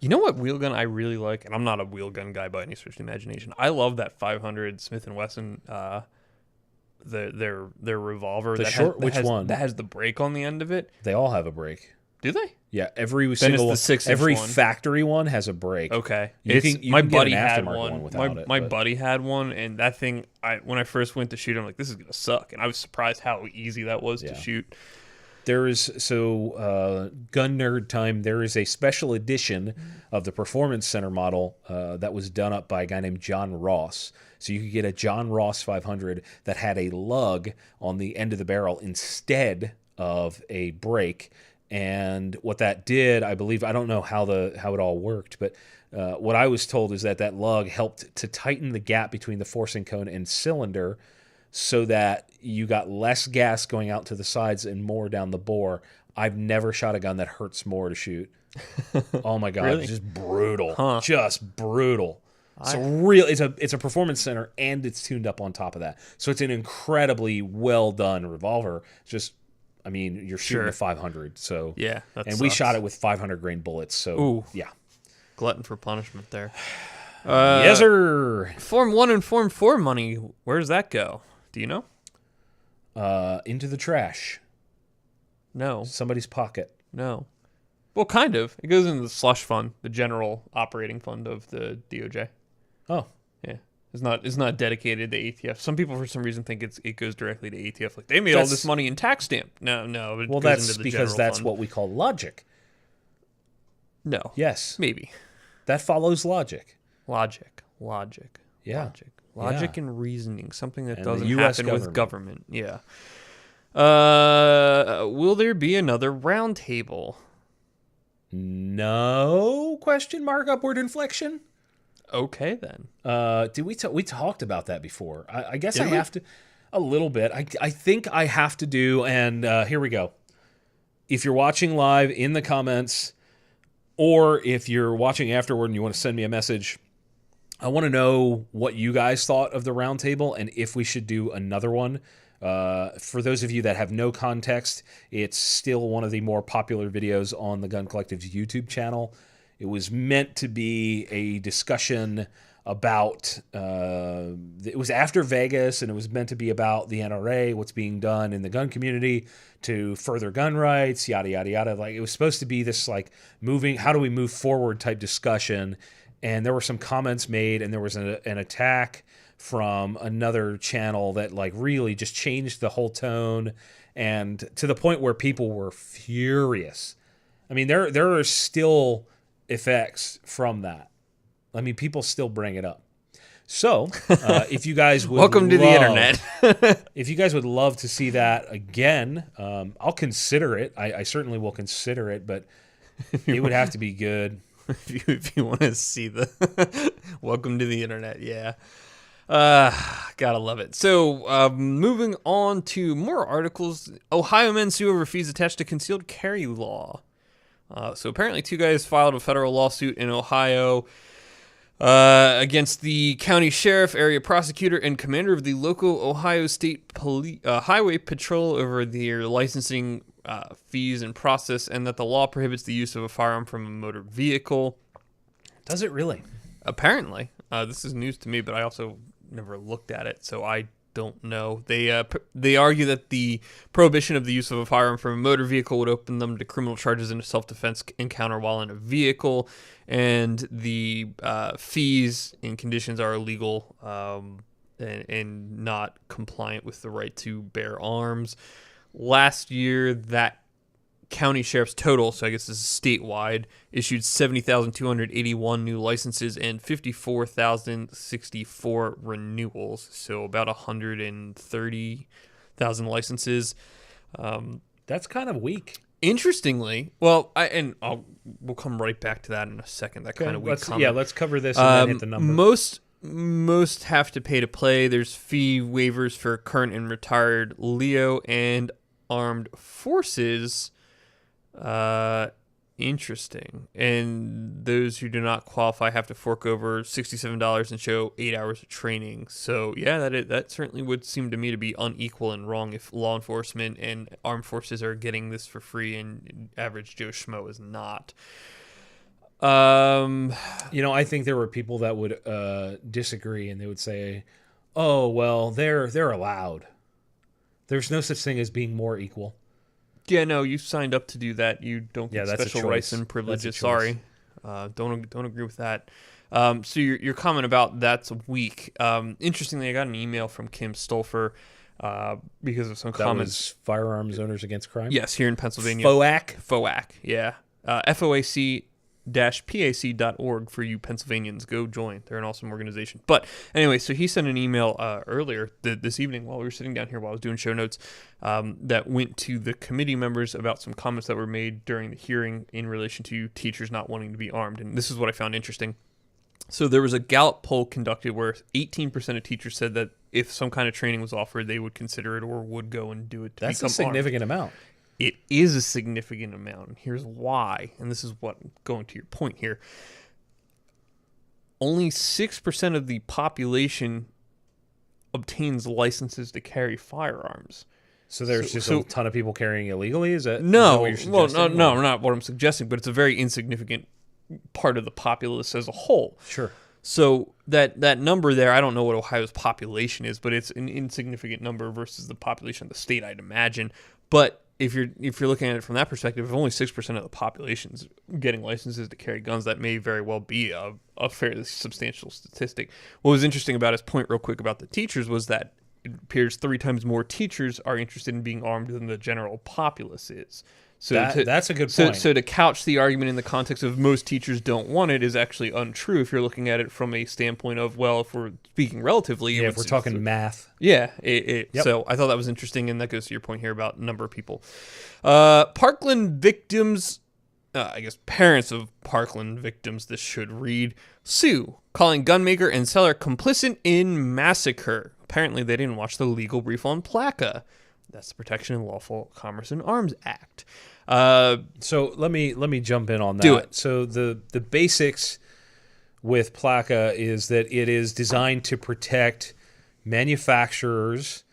You know what wheel gun I really like, and I'm not a wheel gun guy by any stretch of the imagination. I love that 500 Smith & Wesson, their revolver. Which one? That has the brake on the end of it. They all have a brake. Do they? Yeah, every single it's the 6-inch every one. Factory one has a brake. Okay, My buddy had one. My buddy had one, and that thing. When I first went to shoot, I'm like, this is gonna suck, and I was surprised how easy that was to shoot. There is, gun nerd time, there is a special edition of the Performance Center model that was done up by a guy named John Ross. So you could get a John Ross 500 that had a lug on the end of the barrel instead of a brake. And what that did, I believe, I don't know how it all worked, but what I was told is that lug helped to tighten the gap between the forcing cone and cylinder, so that you got less gas going out to the sides and more down the bore. I've never shot a gun that hurts more to shoot. Oh my God, Really? It's just brutal. Huh. Just brutal. It's a performance center, and it's tuned up on top of that. So it's an incredibly well done revolver. Just, I mean, you're shooting at 500. So yeah, and we shot it with 500 grain bullets. So ooh, yeah, glutton for punishment there. Yes, sir. Form 1 and Form 4 money. Where does that go? Do you know? Into the trash. No. Somebody's pocket. No. Well, kind of. It goes into the slush fund, the general operating fund of the DOJ. Oh. Yeah. It's not dedicated to ATF. Some people, for some reason, think it goes directly to ATF. Like, they made all this money in tax stamp. No. Well, that's because that's fund. What we call logic. No. Yes. Maybe. That follows logic. Logic. Yeah. Logic and reasoning. Something that doesn't happen with government. Yeah. Will there be another roundtable? No? Question mark, upward inflection? Okay, then. Did we talked about that before? I guess I have to a little bit. I think I have to do, and here we go. If you're watching live, in the comments, or if you're watching afterward and you want to send me a message, I want to know what you guys thought of the roundtable and if we should do another one. For those of you that have no context, it's still one of the more popular videos on the Gun Collective's YouTube channel. It was meant to be a discussion about, it was after Vegas, and it was meant to be about the NRA, what's being done in the gun community to further gun rights, yada, yada, yada. Like, it was supposed to be this, like, how do we move forward type discussion. And there were some comments made, and there was an attack from another channel that like really just changed the whole tone, and to the point where people were furious. I mean, there are still effects from that. I mean, people still bring it up. So, if you guys would welcome to the internet. If you guys would love to see that again, I'll consider it. I certainly will consider it, but it would have to be good. If you want to see the welcome to the internet, yeah. Gotta love it. So, moving on to more articles. Ohio men sue over fees attached to concealed carry law. So apparently 2 guys filed a federal lawsuit in Ohio against the county sheriff, area prosecutor, and commander of the local Ohio State Highway Patrol over their licensing fees and process, and that the law prohibits the use of a firearm from a motor vehicle. Does it really? Apparently. This is news to me, but I also never looked at it, so I don't know. They argue that the prohibition of the use of a firearm from a motor vehicle would open them to criminal charges in a self-defense encounter while in a vehicle, and the fees and conditions are illegal and not compliant with the right to bear arms. Last year, that county sheriff's total, so I guess this is statewide, issued 70,281 new licenses and 54,064 renewals, so about 130,000 licenses. That's kind of weak. Interestingly, well, we'll come right back to that in a second. That kind of weak comment. Yeah, let's cover this and then hit the number. Most have to pay to play. There's fee waivers for current and retired LEO and armed forces. Interesting. And those who do not qualify have to fork over $67 and show 8 hours of training. So yeah, that certainly would seem to me to be unequal and wrong if law enforcement and armed forces are getting this for free and average Joe Schmo is not. I think there were people that would disagree, and they would say, "Oh, well, they're allowed. There's no such thing as being more equal." Yeah, no, you signed up to do that. You don't get special rights and privileges. Sorry. Don't agree with that. So your comment about that's weak. Interestingly, I got an email from Kim Stolfer because of some comments. Was Firearms Owners Against Crime? Yes, here in Pennsylvania. FOAC, yeah. FOAC-PAC.org for you Pennsylvanians. Go join. They're an awesome organization. But anyway, so he sent an email earlier this evening while we were sitting down here while I was doing show notes that went to the committee members about some comments that were made during the hearing in relation to teachers not wanting to be armed. And this is what I found interesting. So there was a Gallup poll conducted where 18% of teachers said that if some kind of training was offered, they would consider it or would go and do it to That's a significant amount. It is a significant amount, and here's why. And this is what going to your point here. only 6% of the population obtains licenses to carry firearms. So there's just a ton of people carrying illegally? Is that no? what you're suggesting? No, not what I'm suggesting, but it's a very insignificant part of the populace as a whole. Sure. So that number there, I don't know what Ohio's population is, but it's an insignificant number versus the population of the state, I'd imagine. But if you're looking at it from that perspective, if only 6% of the population's getting licenses to carry guns, that may very well be a fairly substantial statistic. What was interesting about his point, real quick, about the teachers was that it appears 3 times more teachers are interested in being armed than the general populace is. So that's a good point. So to couch the argument in the context of most teachers don't want it is actually untrue if you're looking at it from a standpoint of, well, if we're speaking relatively. Yeah, if we're talking math. Yeah. Yep. So I thought that was interesting, and that goes to your point here about number of people. Parkland victims, I guess parents of Parkland victims, this should read, sue, calling gunmaker and seller complicit in massacre. Apparently they didn't watch the legal brief on PLACA. That's the Protection of Lawful Commerce and Arms Act. So let me jump in on that. Do it. So the basics with PLACA is that it is designed to protect manufacturers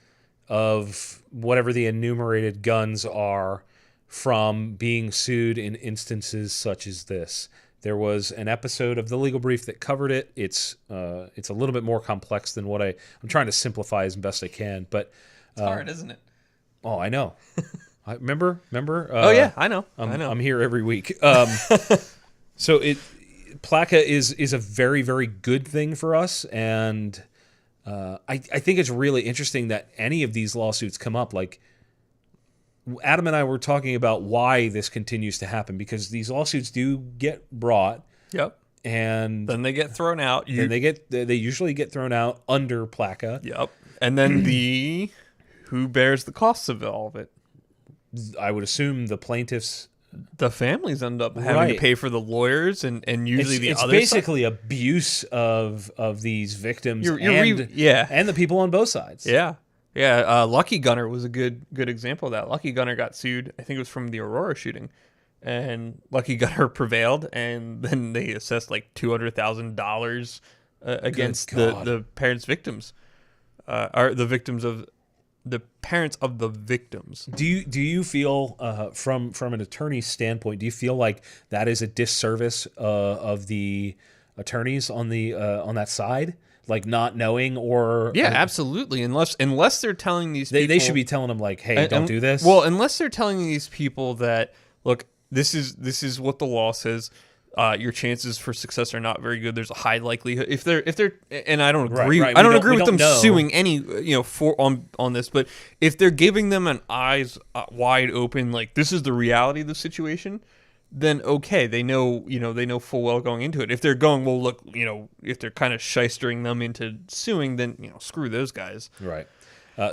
of whatever the enumerated guns are from being sued in instances such as this. There was an episode of the legal brief that covered it. It's a little bit more complex than what I'm trying to simplify as best I can, but it's hard, isn't it? Oh, I know. Remember? Oh yeah, I know. I'm here every week. So PLACA is a very, very good thing for us, and I think it's really interesting that any of these lawsuits come up. Like Adam and I were talking about why this continues to happen, because these lawsuits do get brought. Yep. And then they get thrown out. They usually get thrown out under PLACA. Yep. And then who bears the costs of all of it? I would assume the plaintiffs. The families end up having to pay for the lawyers, and usually it's other basically abuse of these victims and the people on both sides. Yeah. Yeah, Lucky Gunner was a good example of that. Lucky Gunner got sued, I think it was from the Aurora shooting, and Lucky Gunner prevailed, and then they assessed like $200,000 against the parents' victims, or the victims of the parents of the victims. Do you feel from an attorney's standpoint, do you feel like that is a disservice of the attorneys on that side? Like not knowing absolutely. Unless they're telling these people, they should be telling them like, hey, don't do this. Well, unless they're telling these people that, look, this is what the law says. Your chances for success are not very good. There's a high likelihood if they're and I don't agree. Right. I don't agree with them suing any on this, but if they're giving them an eyes wide open, like this is the reality of the situation, then okay, they know full well going into it. If they're going, well, look, if they're kind of shystering them into suing, then screw those guys. Right.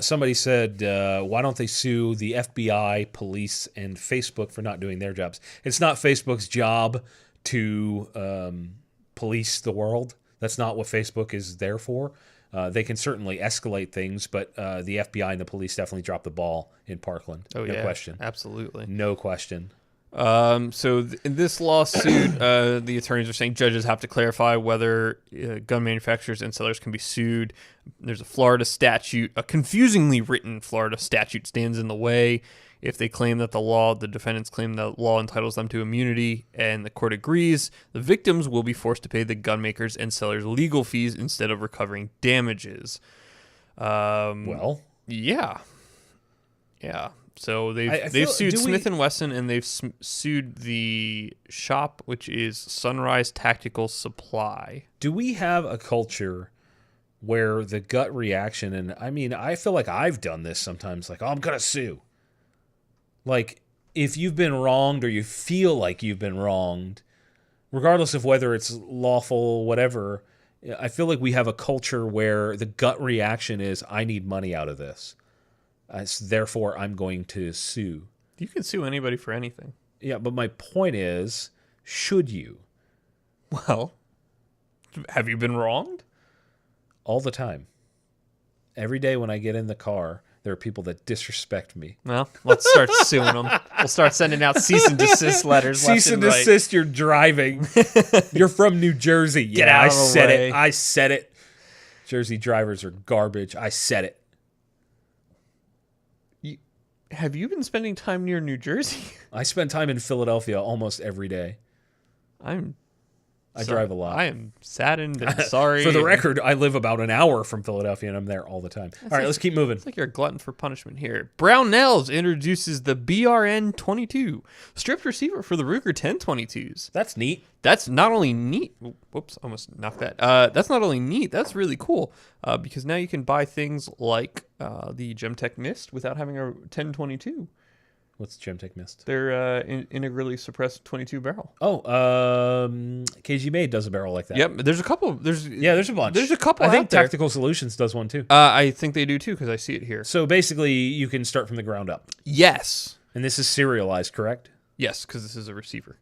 Somebody said, why don't they sue the FBI, police, and Facebook for not doing their jobs? It's not Facebook's job to police the world. That's not what Facebook is there for. They can certainly escalate things, but the FBI and the police definitely dropped the ball in Parkland. No question. Absolutely. No question. So in this lawsuit, the attorneys are saying judges have to clarify whether gun manufacturers and sellers can be sued. There's a Florida statute, a confusingly written Florida statute stands in the way. If they claim that the defendants claim that law entitles them to immunity and the court agrees, the victims will be forced to pay the gun makers and sellers legal fees instead of recovering damages. Well, yeah. So they've sued Smith & Wesson, and they've sued the shop, which is Sunrise Tactical Supply. Do we have a culture where the gut reaction, and I mean, I feel like I've done this sometimes, like, oh, I'm going to sue. Like, if you've been wronged or you feel like you've been wronged, regardless of whether it's lawful, whatever, I feel like we have a culture where the gut reaction is, I need money out of this. Therefore, I'm going to sue. You can sue anybody for anything. Yeah, but my point is, should you? Well, have you been wronged? All the time. Every day when I get in the car, there are people that disrespect me. Well, let's start suing them. We'll start sending out cease and desist letters. Cease and desist, you're driving. You're from New Jersey. Get out of the way. I said it. Jersey drivers are garbage. I said it. Have you been spending time near New Jersey? I spend time in Philadelphia almost every day. I drive a lot. I am saddened and sorry. For the record, I live about an hour from Philadelphia, and I'm there all the time. All right, let's keep moving. It's like you're a glutton for punishment here. Brownells introduces the BRN-22, stripped receiver for the Ruger 1022s. That's neat. That's not only neat. Whoops, almost knocked that. That's not only neat. That's really cool because now you can buy things like the Gemtech Mist without having a 1022. What's Gemtech Mist? They're integrally suppressed 22 barrel. Oh, KG Made does a barrel like that. Yep, there's a couple. There's a bunch. There's a couple. I think out there. Tactical Solutions does one too. I think they do too because I see it here. So basically, you can start from the ground up. Yes. And this is serialized, correct? Yes, because this is a receiver,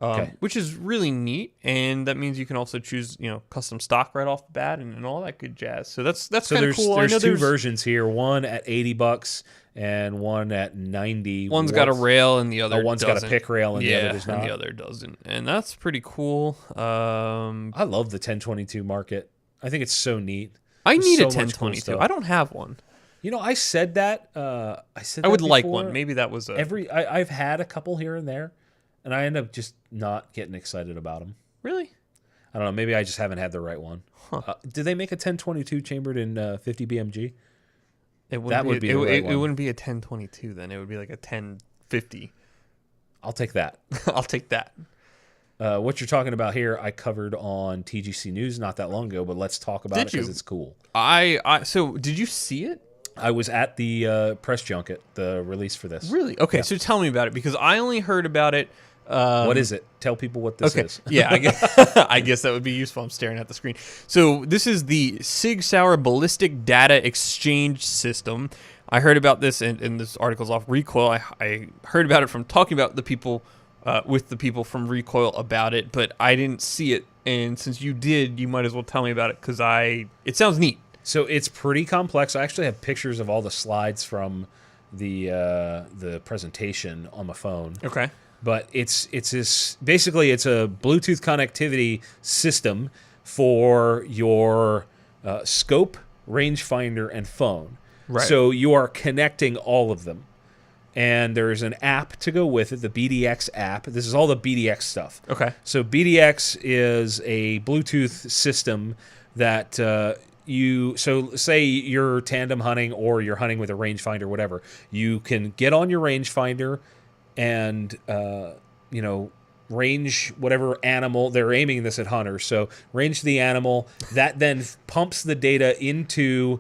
Okay. which is really neat, and that means you can also choose, custom stock right off the bat and all that good jazz. So that's kind of cool. There's two versions here. One at $80 and one at $90. One's got a rail and the other one's doesn't. got a pick rail and the other does not. And the other doesn't, and that's pretty cool. I love the 1022 market. I think it's so neat. I need a so much cool 1022. stuff. I don't have one. I said that. I would before. like one. Maybe that was I've had a couple here and there, and I end up just not getting excited about them. Really? I don't know. Maybe I just haven't had the right one. Huh. Did they make a 1022 chambered in 50 BMG? It wouldn't be a 1022 then. It would be like a 1050. I'll take that. I'll take that. What you're talking about here, I covered on TGC News not that long ago, but let's talk about it because it's cool. So did you see it? I was at the press junket, the release for this. Really? Okay, so tell me about it because I only heard about it. What is it? Tell people what this is. Yeah, I guess that would be useful. I'm staring at the screen. So this is the Sig Sauer Ballistic Data Exchange System. I heard about this, and this article's off Recoil. I heard about it from talking about the people, with the people from Recoil about it, but I didn't see it. And since you did, you might as well tell me about it because it sounds neat. So it's pretty complex. I actually have pictures of all the slides from the presentation on my phone. Okay. But it's basically a Bluetooth connectivity system for your scope, rangefinder, and phone. Right. So you are connecting all of them. And there's an app to go with it, the BDX app. This is all the BDX stuff. Okay. So BDX is a Bluetooth system that so say you're tandem hunting or you're hunting with a rangefinder, whatever. You can get on your rangefinder and range whatever animal. They're aiming this at hunters, so range the animal. That then pumps the data into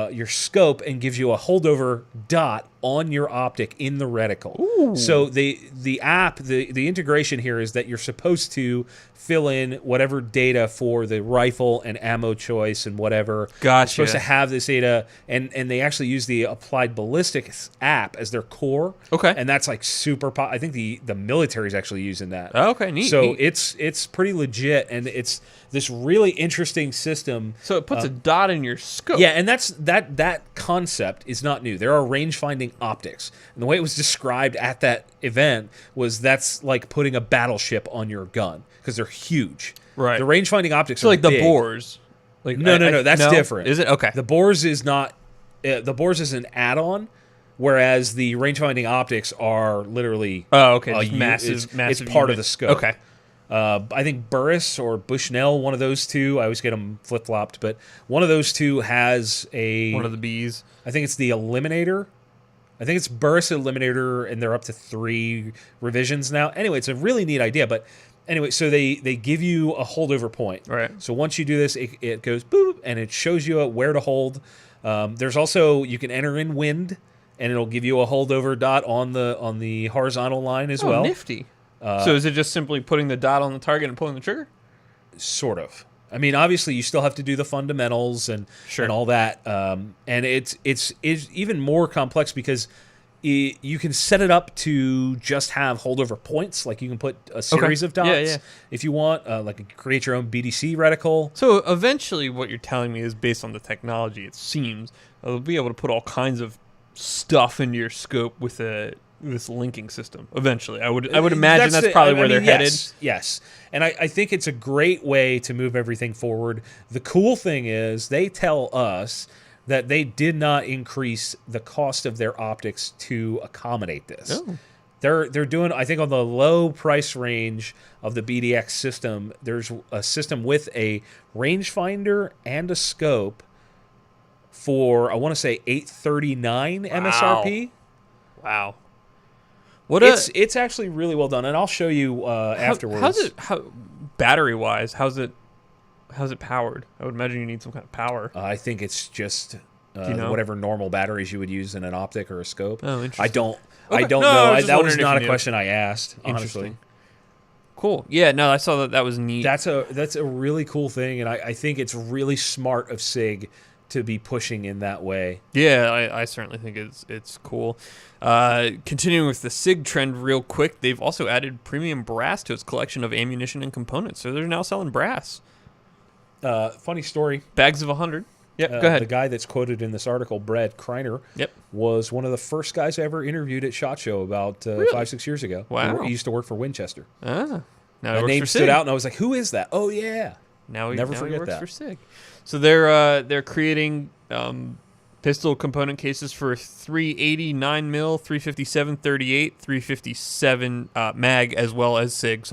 your scope and gives you a holdover dot on your optic in the reticle. Ooh. So the app, the integration here is that you're supposed to fill in whatever data for the rifle and ammo choice and whatever. Gotcha. You're supposed to have this data, and they actually use the Applied Ballistics app as their core. Okay. And that's like super I think the military is actually using that. Oh, okay, neat. So neat. it's pretty legit, and it's this really interesting system. So it puts a dot in your scope. Yeah, and that concept is not new. There are range-finding optics. And the way it was described at that event was that's like putting a battleship on your gun because they're huge. Right. The range-finding optics So are like big. the bores. Like No, that's different. Is it? Okay. The bores is not. The bores is an add-on, whereas the range-finding optics are literally. Oh, okay. Just massive. It's part of the scope. Okay. I think Burris or Bushnell, one of those two. I always get them flip-flopped, but one of those two has one of the Bs. I think it's the Eliminator. I think it's Burris Eliminator, and they're up to 3 revisions now. Anyway, it's a really neat idea, but anyway, so they give you a holdover point. Right. So once you do this, it goes boop, and it shows you where to hold. There's also, you can enter in wind, and it'll give you a holdover dot on the horizontal line as well. Nifty. So is it just simply putting the dot on the target and pulling the trigger? Sort of. I mean, obviously, you still have to do the fundamentals and all that, and it's even more complex because you can set it up to just have holdover points. Like you can put a series of dots if you want. Like create your own BDC reticle. So eventually, what you're telling me is based on the technology. It seems they'll be able to put all kinds of stuff into your scope with this linking system eventually. I would imagine that's probably where they're headed. Yes. And I think it's a great way to move everything forward. The cool thing is they tell us that they did not increase the cost of their optics to accommodate this. Oh. They're doing, I think, on the low price range of the BDX system, there's a system with a rangefinder and a scope for, I want to say, $839 MSRP. Wow. It's actually really well done, and I'll show you afterwards. Battery wise? How's it powered? I would imagine you need some kind of power. I think it's just whatever normal batteries you would use in an optic or a scope. Oh, interesting. I don't know. That was not a question I asked. Honestly. Cool. Yeah. No, I saw that was neat. That's a really cool thing, and I think it's really smart of SIG to be pushing in that way. Yeah, I certainly think it's cool. Continuing with the SIG trend real quick, they've also added premium brass to its collection of ammunition and components. So they're now selling brass. Funny story. Bags of 100. Yep, go ahead. The guy that's quoted in this article, Brad Kreiner, was one of the first guys I ever interviewed at SHOT Show about 5-6 years ago. Wow. He used to work for Winchester. Ah. Now my name stood out, and I was like, who is that? Oh, yeah. Never forget that. He works for SIG. So they're creating pistol component cases for 380 9mm, 357 38, 357 mag, as well as SIG.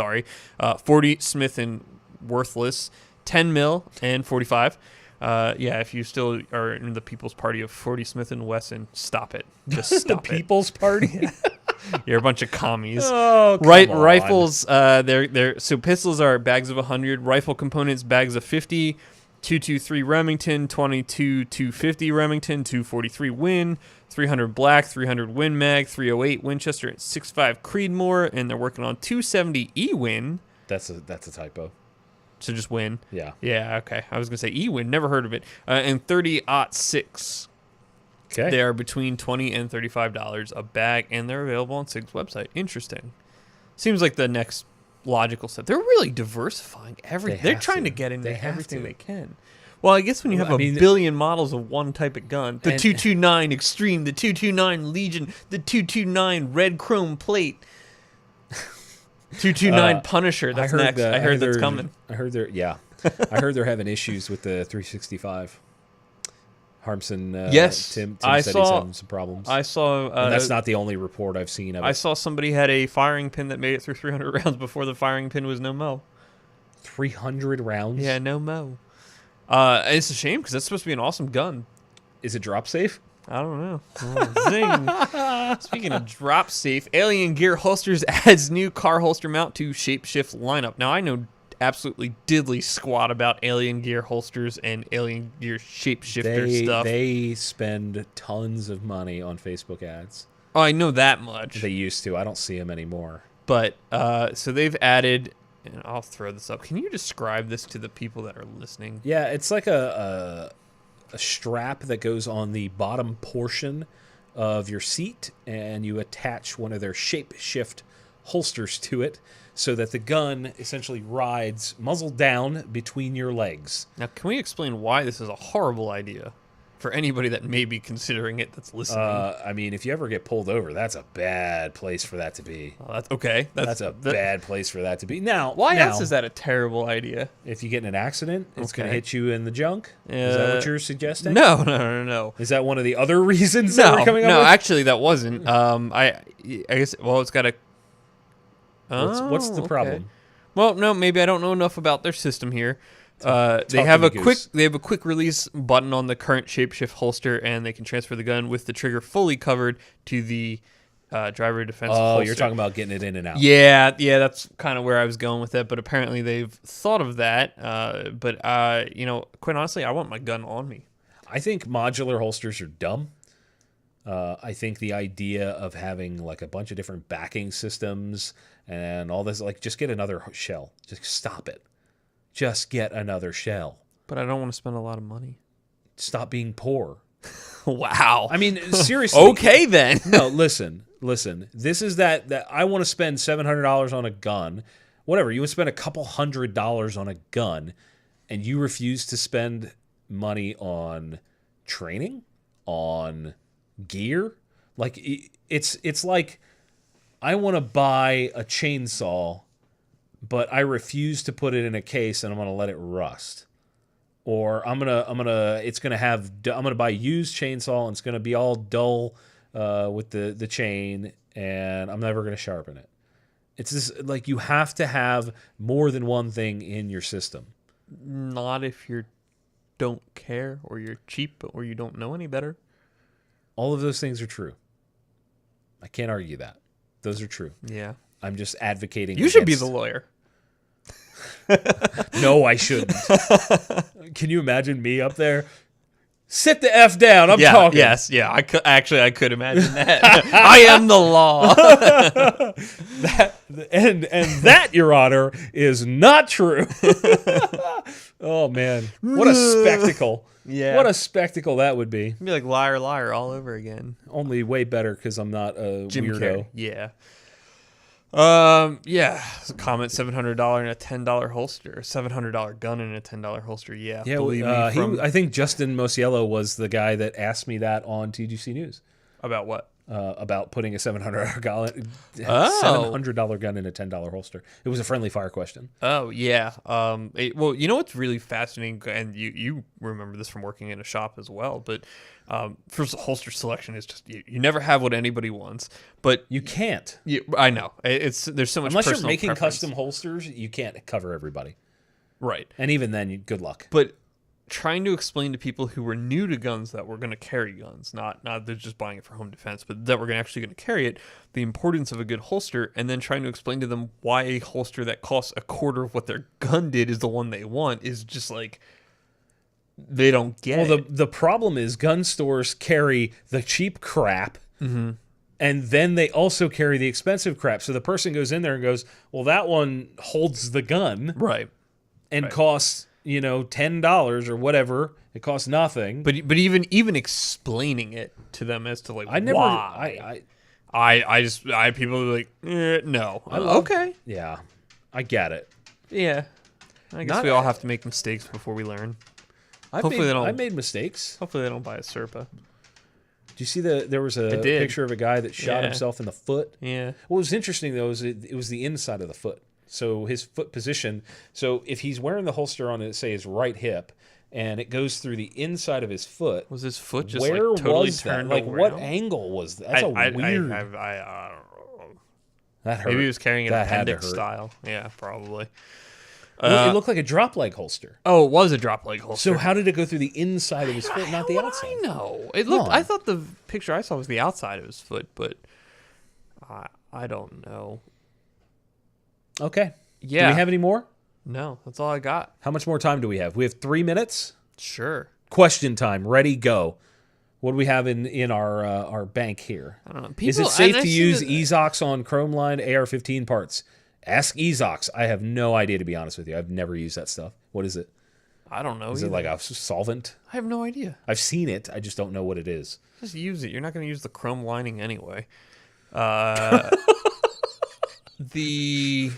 40 Smith and Worthless, 10mm, and 45. If you still are in the People's Party of 40 Smith and Wesson, stop it. Just stop the People's Party. You're a bunch of commies. Oh, come on. Rifles. So pistols are bags of 100. Rifle components, bags of 50. 223 Remington, 22 250 Remington, 243 Win, 300 Black, 300 Win Mag, 308 Winchester, and 65 Creedmoor, and they're working on 270 E-Win. That's a typo. So just Win. Yeah. Yeah. Okay. I was gonna say E-Win. Never heard of it. And 30-06. Okay. They are between $20 and $35 a bag, and they're available on SIG's website. Interesting. Seems like the next logical step. They're really diversifying everything. They're trying to get into everything they can. Well, I guess when you have a billion models of one type of gun, the 229 Extreme, the 229 Legion, the 229 Red Chrome Plate, 229 Punisher. That's next. I heard that's coming. I heard they're having issues with the 365. Harmson, yes, Tim said he's having some problems. I saw. And that's not the only report I've seen of it. I saw somebody had a firing pin that made it through 300 rounds before the firing pin was no mo. 300 rounds? Yeah, no mo. It's a shame because that's supposed to be an awesome gun. Is it drop safe? I don't know. Zing. Speaking of drop safe, Alien Gear Holsters adds new car holster mount to Shapeshift lineup. Now, I know absolutely diddly squat about Alien Gear holsters and Alien Gear shapeshifter stuff. They spend tons of money on Facebook ads. Oh, I know that much. They used to. I don't see them anymore. But so they've added, and I'll throw this up. Can you describe this to the people that are listening? Yeah, it's like a strap that goes on the bottom portion of your seat, and you attach one of their shapeshift holsters to it, so that the gun essentially rides muzzle down between your legs. Now, can we explain why this is a horrible idea for anybody that may be considering it that's listening? I mean, if you ever get pulled over, that's a bad place for that to be. Well, that's okay. That's a bad place for that to be. Now, why else is that a terrible idea? If you get in an accident, it's going to hit you in the junk? Is that what you're suggesting? No. Is that one of the other reasons that we're coming up with? No, actually, that wasn't. I guess, it's got a... What's the problem? Well, no, maybe I don't know enough about their system here. They have a quick release button on the current shapeshift holster, and they can transfer the gun with the trigger fully covered to the driver defense holster. You're talking about getting it in and out. Yeah, that's kind of where I was going with that. But apparently they've thought of that. But quite honestly, I want my gun on me. I think modular holsters are dumb. I think the idea of having like a bunch of different backing systems and all this, like, just get another shell. Just stop it. Just get another shell. But I don't want to spend a lot of money. Stop being poor. Wow. I mean, seriously. Okay, then. No, listen. This is that I want to spend $700 on a gun. Whatever. You would spend a couple $100 on a gun, and you refuse to spend money on training, on gear. Like it's like I want to buy a chainsaw, but I refuse to put it in a case and I'm gonna let it rust. Or I'm gonna buy a used chainsaw and it's gonna be all dull with the chain, and I'm never gonna sharpen it. It's this, like, you have to have more than one thing in your system. Not if you don't care, or you're cheap, or you don't know any better. All of those things are true. I can't argue that. Those are true. Yeah. I'm just advocating. You should be the lawyer. No, I shouldn't. Can you imagine me up there? Sit the F down. I'm talking. Yes. Yeah. I could imagine that. I am the law. that, Your Honor, is not true. Oh man, what a spectacle! Yeah. What a spectacle that would be. It'd be like Liar Liar all over again. Only way better because I'm not a Jim weirdo. Carrey. Yeah. Yeah. Comment $700 and a $10 holster. $700 gun and a $10 holster. Yeah. Yeah. Believe me. I think Justin Mosiello was the guy that asked me that on TGC News. About what? About putting a $700 gun in a $10 holster. It was a friendly fire question. Oh yeah. Well, you know what's really fascinating, and you remember this from working in a shop as well. But first, holster selection is just you never have what anybody wants, but you can't. I know there's so much unless you're personal making preference. custom holsters. You can't cover everybody, right? And even then, good luck. But trying to explain to people who were new to guns that were going to carry guns, not they're just buying it for home defense, but that we're actually going to carry it, the importance of a good holster, and then trying to explain to them why a holster that costs a quarter of what their gun did is the one they want is just like they don't get it. The problem is gun stores carry the cheap crap, and then they also carry the expensive crap. So the person goes in there and goes, well, that one holds the gun. Right. And costs, $10 or whatever. It costs nothing. But even explaining it to them as to like why. People are like, no. Okay. Yeah. I get it. Yeah. I guess we all have to make mistakes before we learn. I made mistakes. Hopefully they don't buy a Serpa. Do you see there was a picture of a guy that shot himself in the foot? Yeah. What was interesting though is it was the inside of the foot. So his foot position. So if he's wearing the holster on, say, his right hip, and it goes through the inside of his foot, was his foot just where like totally was turned that? Like around? what angle was that? That's weird. I don't know. That hurt. Maybe he was carrying it That had to appendix hurt. style. Yeah, probably. It looked like a drop leg holster. Oh, it was a drop leg holster. So how did it go through the inside of his foot, not the outside? I know. It looked. I thought the picture I saw was the outside of his foot, but I don't know. Okay. Yeah. Do we have any more? No, that's all I got. How much more time do we have? We have 3 minutes. Sure. Question time. Ready, go. What do we have in our bank here? I don't know. Is it safe to use Ezox on Chrome Line AR-15 parts? Ask Ezox. I have no idea, to be honest with you. I've never used that stuff. What is it? I don't know. Is it like a solvent? I have no idea. I've seen it. I just don't know what it is. Just use it. You're not going to use the chrome lining anyway. The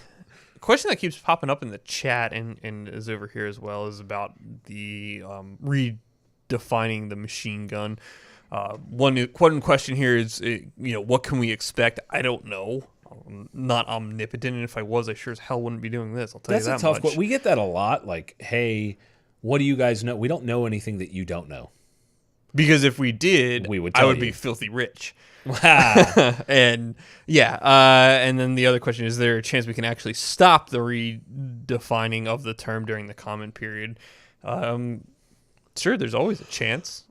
question that keeps popping up in the chat and is over here as well is about the redefining the machine gun. One question here is, what can we expect? I don't know. I'm not omnipotent, and if I was, I sure as hell wouldn't be doing this. I'll tell you that much. That's a tough question. We get that a lot. Like, hey, what do you guys know? We don't know anything that you don't know. Because if we did, I would be filthy rich. And and then the other question is there a chance we can actually stop the redefining of the term during the comment period? Sure, there's always a chance.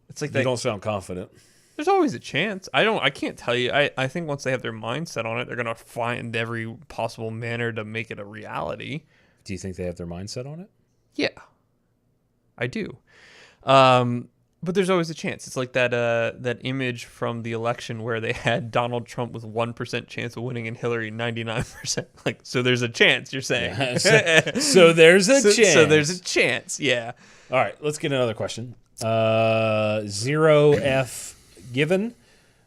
It's like you don't sound confident. There's always a chance. I can't tell you. I think once they have their mindset on it, they're gonna find every possible manner to make it a reality. Do you think they have their mindset on it? Yeah, I do. But there's always a chance. It's like that image from the election where they had Donald Trump with 1% chance of winning and Hillary 99%. Like, so there's a chance, you're saying. Yeah, so there's a chance. So there's a chance, yeah. All right, let's get another question. 0F Given.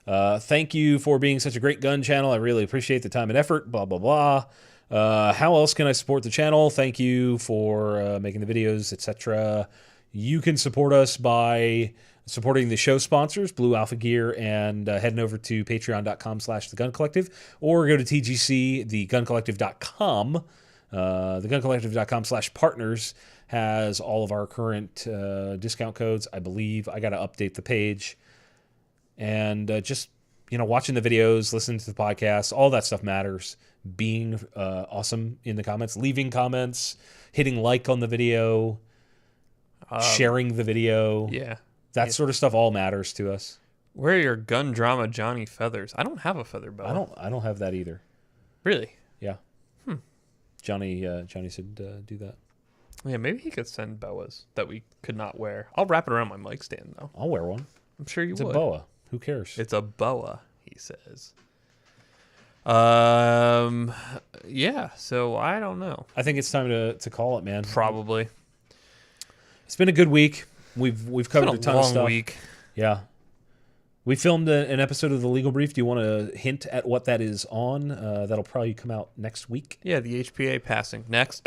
Thank you for being such a great gun channel. I really appreciate the time and effort, blah, blah, blah. How else can I support the channel? Thank you for making the videos, etc. You can support us by supporting the show sponsors, Blue Alpha Gear, and heading over to patreon.com/theguncollective, or go to TGC, theguncollective.com. Theguncollective.com/partners has all of our current discount codes, I believe. I got to update the page. And just, watching the videos, listening to the podcast, all that stuff matters. Being awesome in the comments, leaving comments, hitting like on the video, sharing the video. Yeah. That sort of stuff all matters to us. Where are your gun drama Johnny feathers? I don't have a feather boa. I don't have that either. Really? Yeah. Johnny said do that. Yeah, maybe he could send boas that we could not wear. I'll wrap it around my mic stand though. I'll wear one. I'm sure you would. It's a boa. Who cares? It's a boa, he says. Yeah, so I don't know. I think it's time to call it, man. Probably. It's been a good week. We've covered a ton of stuff. Long week. Yeah. We filmed an episode of The Legal Brief. Do you want to hint at what that is on? That'll probably come out next week. Yeah, the HPA passing. Next.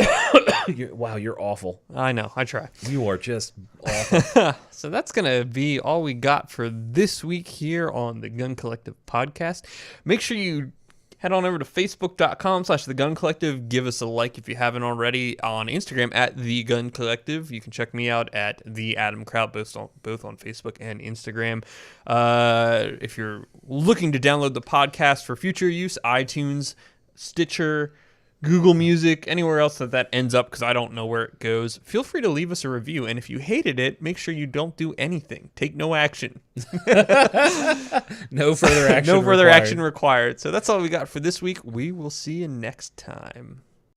Wow, you're awful. I know. I try. You are just awful. So that's going to be all we got for this week here on the Gun Collective podcast. Make sure you head on over to facebook.com/The Gun Collective. Give us a like if you haven't already. On Instagram at The Gun Collective. You can check me out at The Adam Kraut, both on Facebook and Instagram. If you're looking to download the podcast for future use, iTunes, Stitcher, Google Music, anywhere else that ends up, because I don't know where it goes, feel free to leave us a review. And if you hated it, make sure you don't do anything. Take no action. No further action No further action required. So that's all we got for this week. We will see you next time.